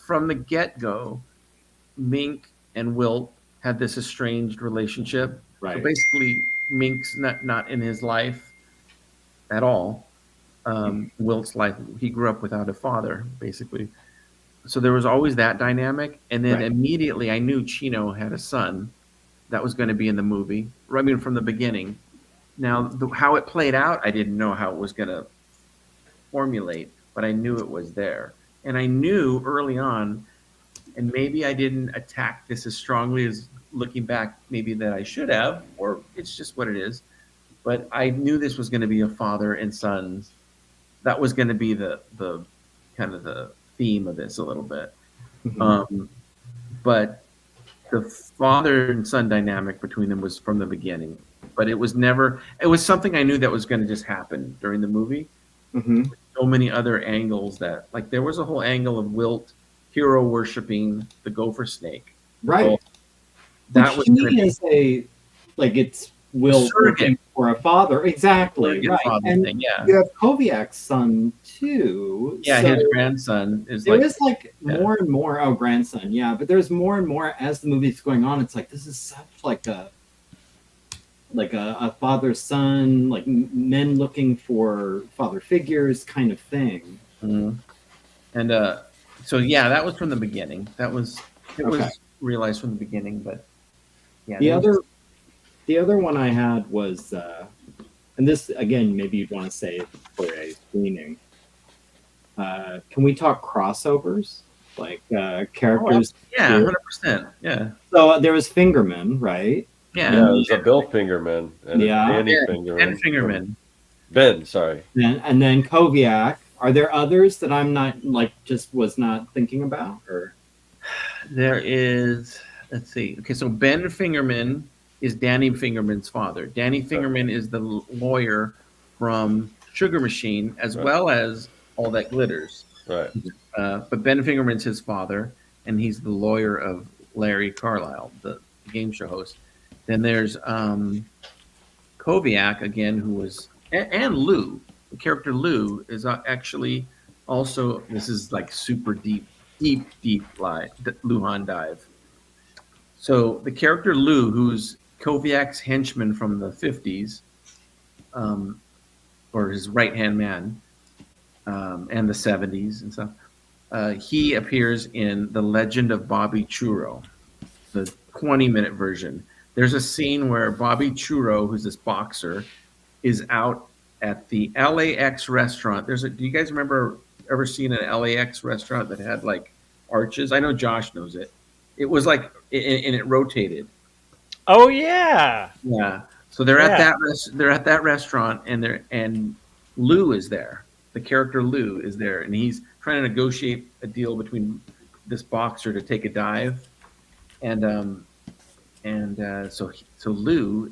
From the get-go, Mink and Wilt had this estranged relationship. right? So basically, Mink's not in his life at all. Wilt's life, he grew up without a father, basically. So there was always that dynamic. And then Right. immediately I knew Chino had a son that was going to be in the movie. I mean, from the beginning. Now, how it played out, I didn't know how it was going to formulate, but I knew it was there. And I knew early on, and maybe I didn't attack this as strongly as looking back, maybe that I should have, or it's just what it is. But I knew this was going to be a father and sons. That was going to be the kind of the theme of this a little bit. But the father and son dynamic between them was from the beginning. But it was something I knew that was going to just happen during the movie. Mm-hmm. So many other angles that, like, there was a whole angle of Wilt hero worshiping the gopher snake. Right. So that Which was to gonna me be is it's Will Surrogate. looking for a father. Exactly. surrogate Right. father And thing, yeah. you have Koviak's son too. Yeah, so his grandson is there like, is like yeah. more and more grandson, yeah, but there's more and more as the movie's going on. It's like this is such like a father son, like men looking for father figures kind of thing. Mhm. And so yeah, that was from the beginning. It was Okay. realized from the beginning, but yeah. The other one I had was, and this again, maybe you'd want to say it for a screening. Can we talk crossovers, like characters? Yeah, 100%. Yeah, So there was Fingerman, right? yeah. Yeah, there's a Bill Fingerman and Yeah. a Danny Ben Fingerman. Fingerman. Ben, sorry. And then Koviak. Are there others that I'm not was not thinking about? Or There is. Let's see. Okay, so Ben Fingerman is Danny Fingerman's father. Danny Fingerman is the lawyer from Sugar Machine, as Right. well as All That Glitters. Right. But Ben Fingerman's his father, and he's the lawyer of Larry Carlisle, the game show host. Then there's Koviak again, who was, and Lou. The character Lou is actually also, this is like super deep Lujan dive. So the character Lou, who's Koviak's henchman from the 50s, or his right-hand man, and the 70s and stuff, he appears in The Legend of Bobby Churro, the 20-minute version. There's a scene where Bobby Churro, who's this boxer, is out at the LAX restaurant. Do you guys remember ever seen an LAX restaurant that had like arches? I know Josh knows it. It was like, and it rotated. Oh yeah. Yeah. So they're Yeah. at that restaurant, and Lou is there. The character Lou is there, and he's trying to negotiate a deal between this boxer to take a dive, so Lou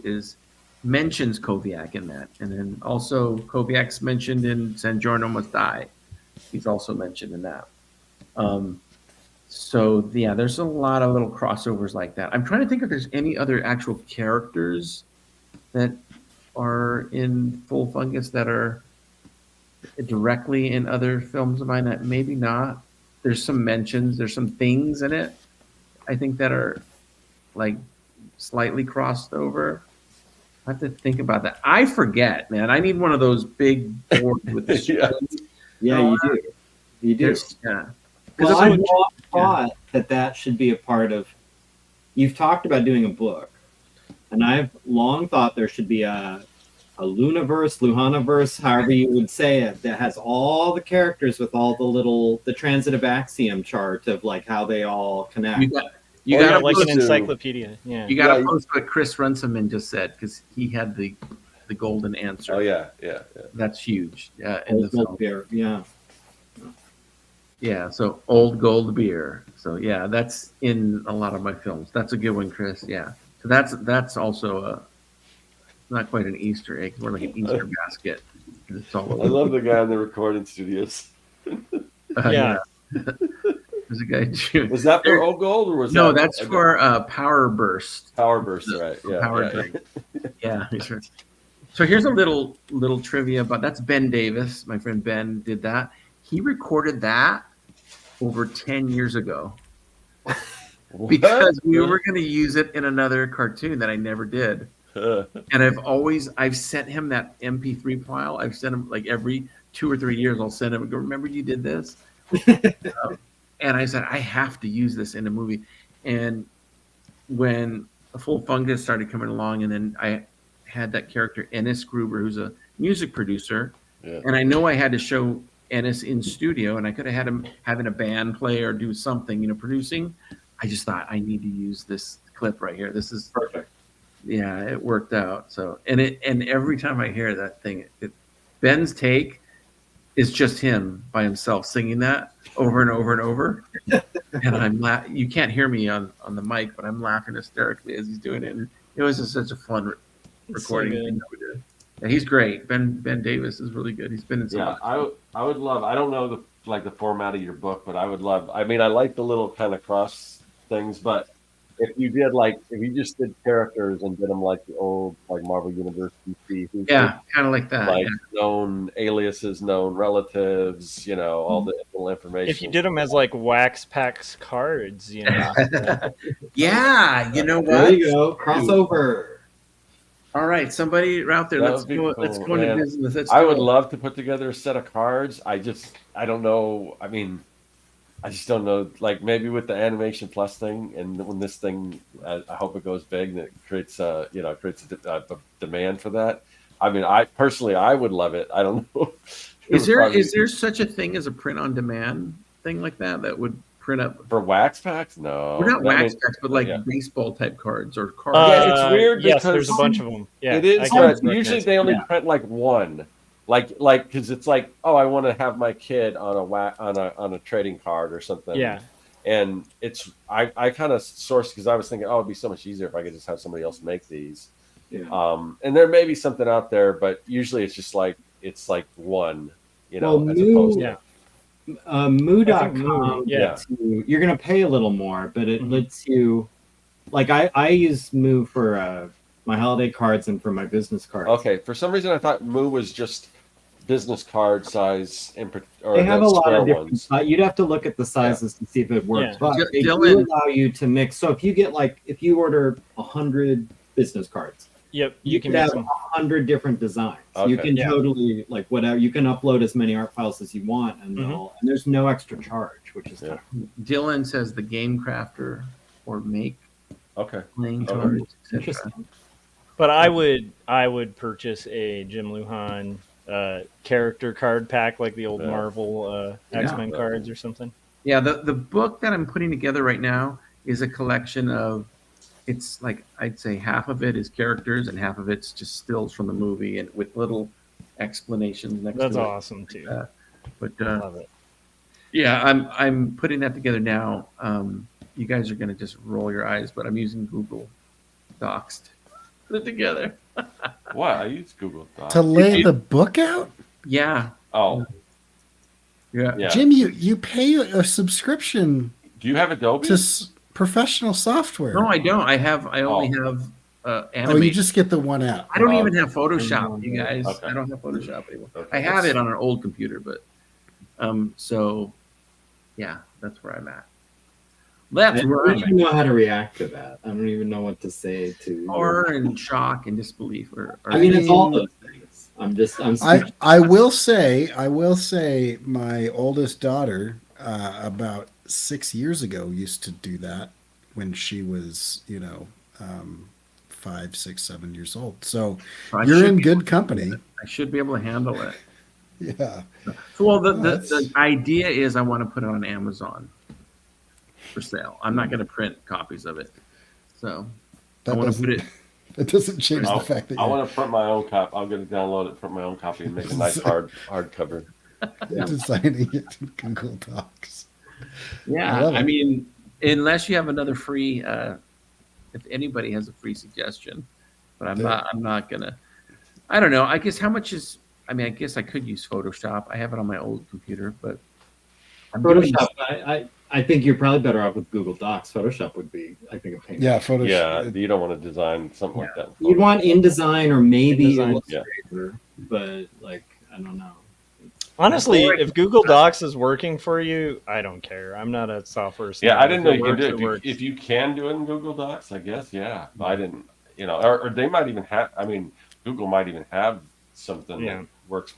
mentions Koviak in that, and then also Koviak's mentioned in San Giorno Must Die. He's also mentioned in that. So yeah, there's a lot of little crossovers like that. I'm trying to think if there's any other actual characters that are in Full Fungus that are directly in other films of mine. That maybe not. There's some mentions. There's some things in it, I think, that are like slightly crossed over. I have to think about that. I forget, man. I need one of those big boards with the Yeah. strings. Yeah, you do. You do. Yeah. Well, I I've long thought that should be a part of. You've talked about doing a book, and I've long thought there should be a Lunaverse, Luhanaverse, however you would say it, that has all the characters with all the transitive axiom chart of like how they all connect. You Or got like an to- encyclopedia. Yeah. You got to Yeah. post what Chris Runciman just said because he had the golden answer. Oh yeah. That's huge. Yeah, in the Old gold film. beer, yeah. Yeah, so old gold beer. So yeah, that's in a lot of my films. That's a good one, Chris. Yeah. So that's also not quite an Easter egg, more like an Easter basket. It's all I love the guy in the recording studios. Yeah. There's a guy. Was that for Old Gold or was No, that that's for Power Burst. Power Burst? Right. Yeah. Power yeah. drink. Yeah. Sure. So here's a little trivia about that's Ben Davis. My friend Ben did that. He recorded that over 10 years ago because we were going to use it in another cartoon that I never did. And I've sent him that MP3 file. I've sent him like every 2 or 3 years. I'll send him and go, remember you did this? And I said, I have to use this in a movie. And when a Full Fungus started coming along, and then I had that character Ennis Gruber, who's a music producer, and I know I had to show Ennis in studio, and I could have had him having a band play or do something, producing. I just thought I need to use this clip right here. This is Perfect. Yeah, it worked out. So, and every time I hear that thing, Ben's take is just him by himself singing that over and over and over. And I'm you can't hear me on the mic, but I'm laughing hysterically as he's doing it. And it was just such a fun recording thing that we did. Yeah, he's great. Ben Davis is really good. He's been in so much. I would love. I don't know the format of your book, but I would love. I mean, I like the little kind of cross things, but if you just did characters and did them like the old Marvel Universe DC, kind of like that. Known aliases, known relatives, all the little information. If you did them as wax packs cards, Yeah, you know what? There you go, crossover. All right, somebody out there, let's go into business. I would love to put together a set of cards. I don't know. I mean, I just don't know. Like maybe with the Animation Plus thing, and when this thing, I hope it goes big and it creates a demand for that. I mean, I personally would love it. I don't know. Is there such a thing as a print on demand thing like that would print up for wax packs? No, we're not wax packs, but baseball type cards or cards. Yeah, it's weird. Yes, there's a bunch of them. Yeah, it is. But usually they only print one. Like, because it's like, oh, I want to have my kid on a trading card or something. Yeah. And I kind of sourced because I was thinking, oh, it'd be so much easier if I could just have somebody else make these. Yeah. And there may be something out there, but usually it's just it's like one, well, as opposed to. Moo.com, you're going to pay a little more, but it lets you, like I use Moo for my holiday cards and for my business cards. Okay, for some reason I thought Moo was just business card size. They have a lot of different. You'd have to look at the sizes to see if it works, but they do allow you to mix. So if you get if you order 100 business cards, yep, you can have 100 different designs. Okay. You can totally whatever. You can upload as many art files as you want, and and there's no extra charge, which is Dylan says the Game Crafter or Make. Okay. Playing cards. Interesting. But I would purchase a Jim Lujan character card pack like the old Marvel X-Men cards or something. Yeah, the book that I'm putting together right now is a collection of, it's like I'd say half of it is characters and half of it's just stills from the movie and with little explanations next to it. That's awesome too. But love it. Yeah, I'm putting that together now. You guys are gonna just roll your eyes, but I'm using Google Docs to put it together. What? I use Google Docs. To lay the book out? Yeah. Oh. Yeah. Jim, you pay a subscription Do you have Adobe? to professional software. No, I don't. I only have Oh, animate. you just get the one app. I don't even have Photoshop, you guys. Okay. I don't have Photoshop anymore. Okay. I have it on an old computer, but so yeah, that's where I'm at. I That's where don't I'm even know how to react to that. I don't even know what to say to horror and shock and disbelief. I mean, it's all those things. I'm I will say my oldest daughter about 6 years ago used to do that when she was 5, 6, 7 years old. So I you're should in be good company. I should be able to handle it. Yeah. So, well, the That's- idea is I want to put it on Amazon for sale. I'm not going to print copies of it. So I That want to doesn't, put it. that doesn't change the I'll- fact that I you're want to print my own copy. I'm going to download it, print my own copy, and make a nice hardcover. designing it in Google Docs. Yeah, love I it. mean, unless you have another free, if anybody has a free suggestion, but I'm not gonna. I don't know. I guess how much is? I mean, I guess I could use Photoshop. I have it on my old computer, but I'm doing Photoshop. I think you're probably better off with Google Docs. Photoshop would be, I think, a pain. Yeah, Photoshop. Yeah, you don't want to design something like that. You'd want InDesign or maybe InDesign, Illustrator, but like I don't know. Honestly, if Google Docs is working for you, I don't care. I'm not a software. Yeah, I didn't know If you it can do works, it. works. If you can do it in Google Docs, I guess, yeah. But I didn't, or they might even have, I mean, Google might even have something Yeah. that works.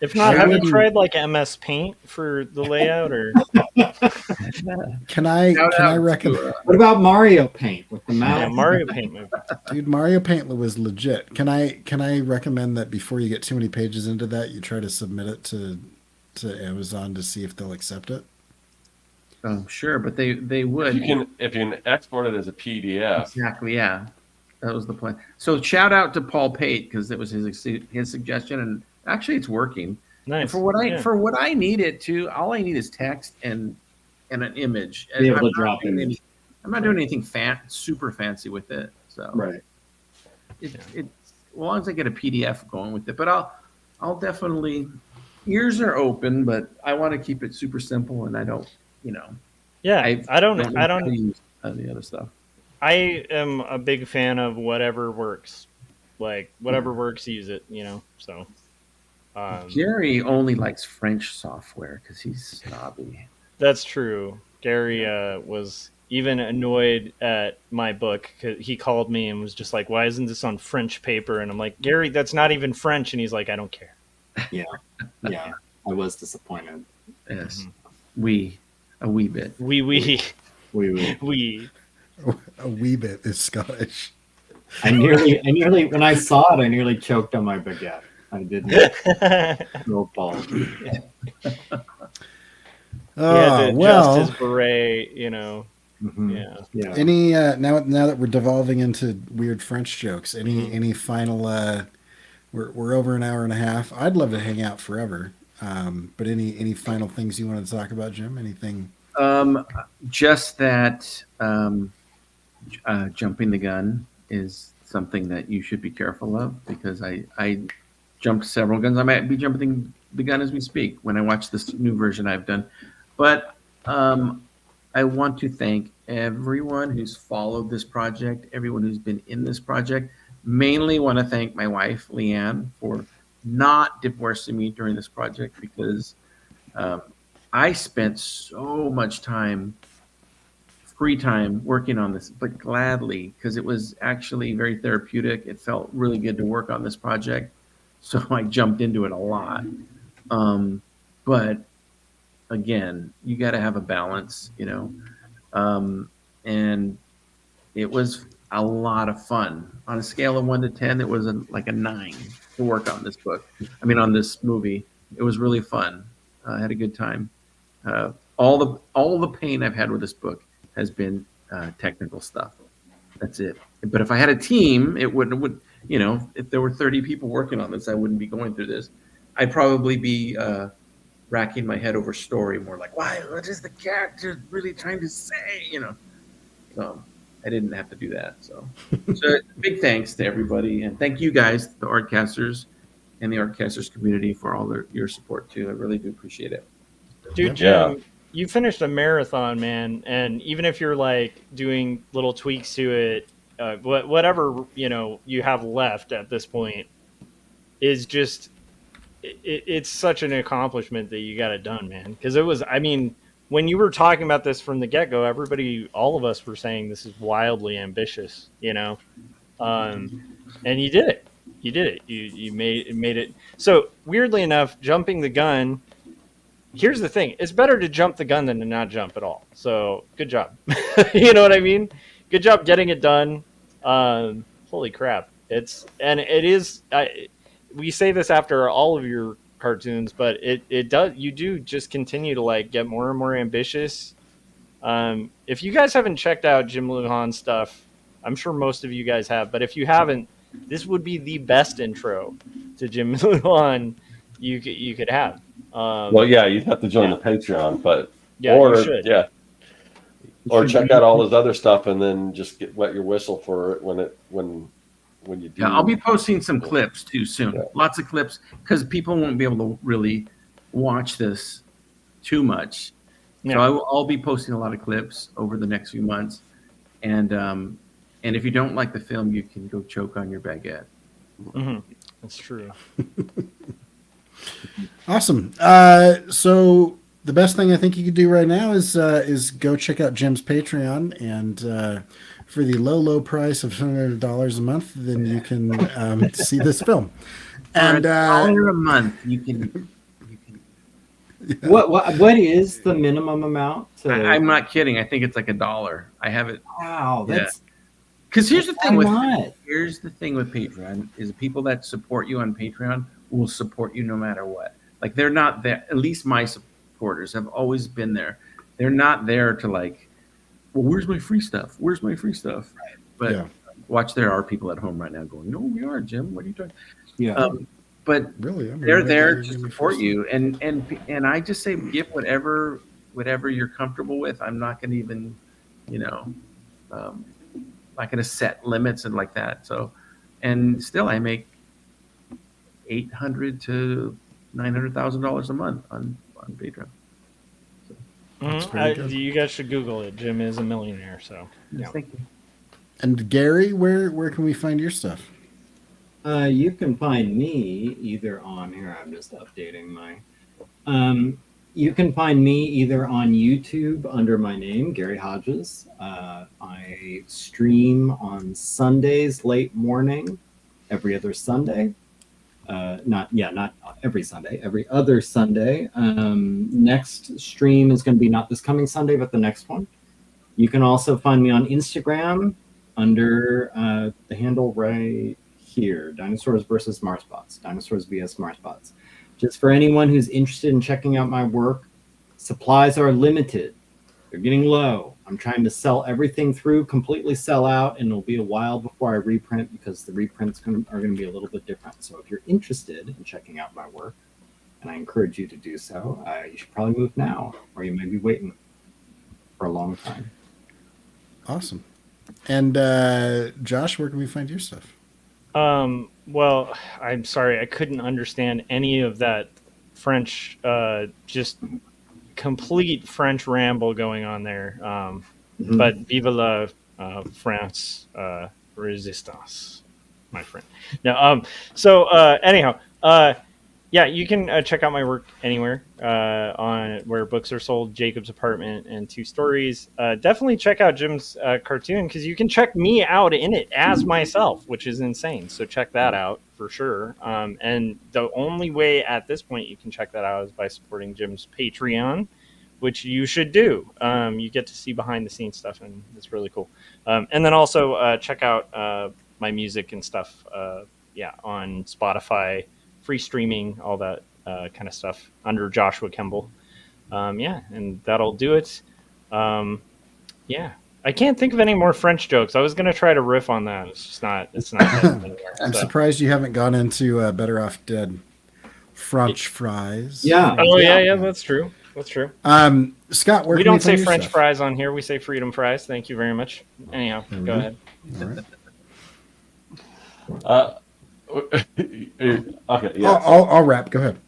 If not, I have you wouldn't- tried like MS Paint for the layout? Or Can I Shout out to, recommend? What about Mario Paint with the mouse? yeah, Mario Paint movie. Dude, Mario Paint was legit. Can I recommend that before you get too many pages into that, you try to submit it to Amazon to see if they'll accept it? Oh, sure, but they would. If you can export it as a PDF. Exactly, yeah. That was the plan. So shout out to Paul Pate because it was his suggestion, and actually it's working. And Nice. for what I need it to, all I need is text and an image. Be able I'm to not drop doing image. I'm not doing anything super fancy with it. So Right. it's as long as I get a PDF going with it. But I'll definitely, ears are open, but I want to keep it super simple, and I don't, Yeah, I don't. know how to use the other stuff. I am a big fan of whatever works. Like whatever works, use it. So. Jerry only likes French software because he's snobby. That's true. Gary was even annoyed at my book because he called me and was just like, "Why isn't this on French paper?" And I'm like, "Gary, that's not even French." And he's like, "I don't care." Yeah. I was disappointed. Yes, a wee bit. We We A wee bit is Scottish. I nearly when I saw it, I nearly choked on my baguette. I didn't. No ball. Adjust Well, his beret. Mhm. Yeah. Yeah. any now that we're devolving into weird French jokes, any final? We're over an hour and a half. I'd love to hang out forever. But any final things you want to talk about, Jim? Anything? Just that jumping the gun is something that you should be careful of because I jumped several guns. I might be jumping the gun as we speak when I watch this new version I've done. But I want to thank everyone who's followed this project, everyone who's been in this project. Mainly want to thank my wife, Leanne, for not divorcing me during this project because I spent so much time, free time, working on this, but gladly, because it was actually very therapeutic. It felt really good to work on this project. So I jumped into it a lot. But again, you got to have a balance, and it was a lot of fun. On a scale of 1 to 10, it was like a 9 to work on this book. On this movie. It was really fun. I had a good time. All the pain I've had with this book has been technical stuff. That's it. But if I had a team, it would if there were 30 people working on this, I wouldn't be going through this. I'd probably be racking my head over story more like, what is the character really trying to say? So I didn't have to do that. So big thanks to everybody. And thank you guys, the Artcasters and the Artcasters community for all your support too. I really do appreciate it. Dude, Jim, you finished a marathon, man. And even if you're like doing little tweaks to it, whatever you have left at this point is just it's such an accomplishment that you got it done, man. Because it was, I mean, when you were talking about this from the get go, all of us were saying this is wildly ambitious, and you did it. You did it. You made it. So weirdly enough, jumping the gun. Here's the thing: it's better to jump the gun than to not jump at all. So good job. You know what I mean? Good job getting it done. Holy crap! It is. We say this after all of your cartoons, but it does. You do just continue to like get more and more ambitious. If you guys haven't checked out Jim Lujan's stuff, I'm sure most of you guys have, but if you haven't, this would be the best intro to Jim Lujan you could have. Well, yeah, you'd have to join the Patreon, but you should. Yeah, or check out all his other stuff and then just wet your whistle for it when you do. Yeah, I'll be posting some clips too soon. Yeah. Lots of clips because people won't be able to really watch this too much. Yeah. So I'll be posting a lot of clips over the next few months, and if you don't like the film, you can go choke on your baguette. Mm-hmm. That's true. Awesome. So the best thing I think you could do right now is go check out Jim's Patreon, and for the low price of $100 a month, then you can see this film. And $1 a month, you can. What is the minimum amount? I'm not kidding. I think it's like $1. I have it. Wow, that's because here's the thing not. Here's the thing with Patreon is the people that support you on Patreon will support you no matter what. Like they're not there. At least my supporters have always been there. They're not there to like, well, where's my free stuff? Where's my free stuff? Right. But watch, there are people at home right now going, no, we are, Jim. What are you doing? Yeah. But really, they're there to support you, and I just say give whatever you're comfortable with. I'm not going to even, not going to set limits and like that. So, and still, I make $800,000 to $900,000 a month on Patreon. So, you guys should Google it. Jim is a millionaire. So, thank you. And Gary, where can we find your stuff? You can find me either on here. I'm just updating my. You can find me either on YouTube under my name, Gary Hodges. I stream on Sundays late morning, every other Sunday. Not every Sunday, every other Sunday. Next stream is going to be not this coming Sunday, but the next one. You can also find me on Instagram under the handle right here, Dinosaurs versus Marsbots, Dinosaurs vs Marsbots. Just for anyone who's interested in checking out my work, supplies are limited. They're getting low. I'm trying to sell everything through, completely sell out, and it'll be a while before I reprint because the reprints are going to be a little bit different. So if you're interested in checking out my work, and I encourage you to do so, you should probably move now, or you may be waiting for a long time. Awesome. And Josh, where can we find your stuff? Well, I'm sorry, I couldn't understand any of that French, just complete French ramble going on there. But vive la France resistance, my friend. No, anyhow, yeah, you can check out my work anywhere on where books are sold, Jacob's Apartment and Two Stories. Definitely check out Jim's cartoon because you can check me out in it as myself, which is insane. So check that out for sure. And the only way at this point you can check that out is by supporting Jim's Patreon, which you should do. You get to see behind the scenes stuff, and it's really cool. And then also check out my music and stuff on Spotify, free streaming, all that kind of stuff under Joshua Kemble. And that'll do it. I can't think of any more French jokes. I was going to try to riff on that. It's not anywhere. I'm surprised you haven't gone into Better Off Dead French fries. Yeah. Oh, yeah, that's true. That's true. Scott, where we can don't say find your French stuff? fries on here. We say freedom fries. Thank you very much. Anyhow, go ahead. All right. Okay, yeah. I'll wrap. Go ahead.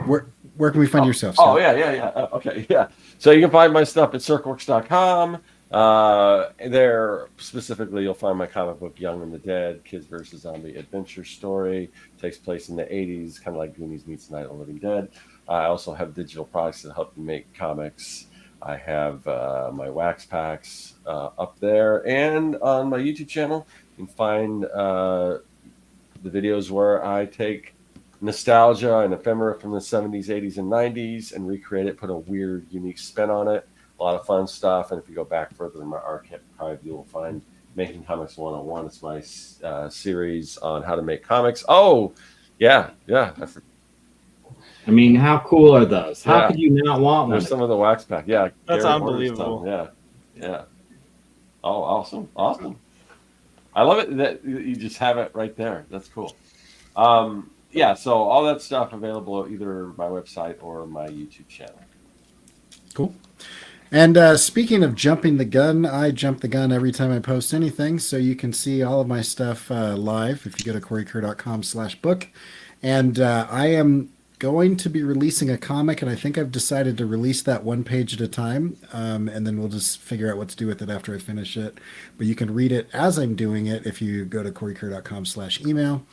Where can we find yourself? Scott? Oh, yeah. Okay, yeah. So you can find my stuff at circworks.com. There specifically, you'll find my comic book Young and the Dead, Kids versus Zombie Adventure Story. Takes place in the 80s, kind of like Goonies meets Night of the Living Dead. I also have digital products that help you make comics. I have my wax packs up there, and on my YouTube channel, you can find the videos where I take nostalgia and ephemera from the 70s, 80s, and 90s and recreate it, put a weird, unique spin on it. A lot of fun stuff. And if you go back further in my archive, you will find Making Comics 101. It's my series on how to make comics. Oh, yeah. I mean, how cool are those? How Yeah. could you not want one? There's some of the wax pack. Yeah. That's Gary Horner's unbelievable. done. Yeah. Oh, awesome. I love it that you just have it right there. That's cool. Yeah, so all that stuff available either my website or my YouTube channel. Cool. And speaking of jumping the gun, I jump the gun every time I post anything. So you can see all of my stuff live if you go to CoreyKerr.com/book. And I am going to be releasing a comic, and I think I've decided to release that one page at a time. And then we'll just figure out what to do with it after I finish it. But you can read it as I'm doing it if you go to CoreyKerr.com/email.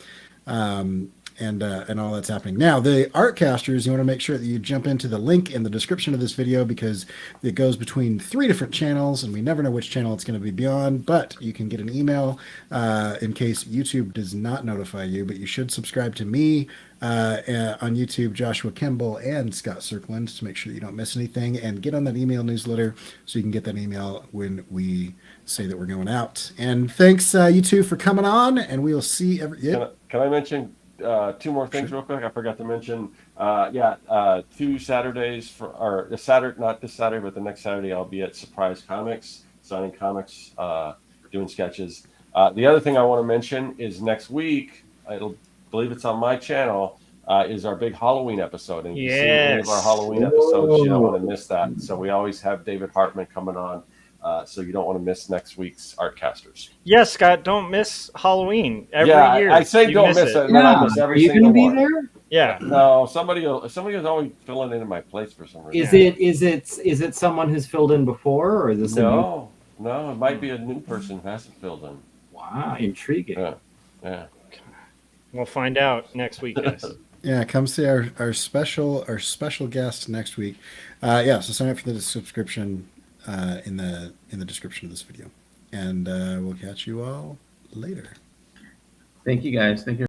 And all that's happening now. The Artcasters, you want to make sure that you jump into the link in the description of this video because it goes between 3 different channels, and we never know which channel it's going to be beyond. But you can get an email in case YouTube does not notify you. But you should subscribe to me on YouTube, Joshua Kimball and Scott Cirkland, to make sure that you don't miss anything, and get on that email newsletter so you can get that email when we say that we're going out. And thanks you two for coming on, and we'll see Can I mention 2 more things real quick? I forgot to mention. 2 Saturdays not this Saturday, but the next Saturday I'll be at Surprise Comics, signing comics, doing sketches. The other thing I want to mention is next week, I believe it's on my channel, is our big Halloween episode. And if you've seen any of our Halloween episodes, you don't want to miss that. So we always have David Hartman coming on. So you don't want to miss next week's Artcasters. Yes, Scott, don't miss Halloween every year. I say You don't miss it. And Yeah. I miss Are every you single going to be one. there? Yeah. No, somebody is always filling in my place for some reason. Is it someone who's filled in before, or is this No, it might be a new person who hasn't filled in. Wow, intriguing. Yeah. We'll find out next week, guys. Yeah, come see our special guest next week. So sign up for the subscription in the description of this video, and we'll catch you all later. Thank you guys. Thank you.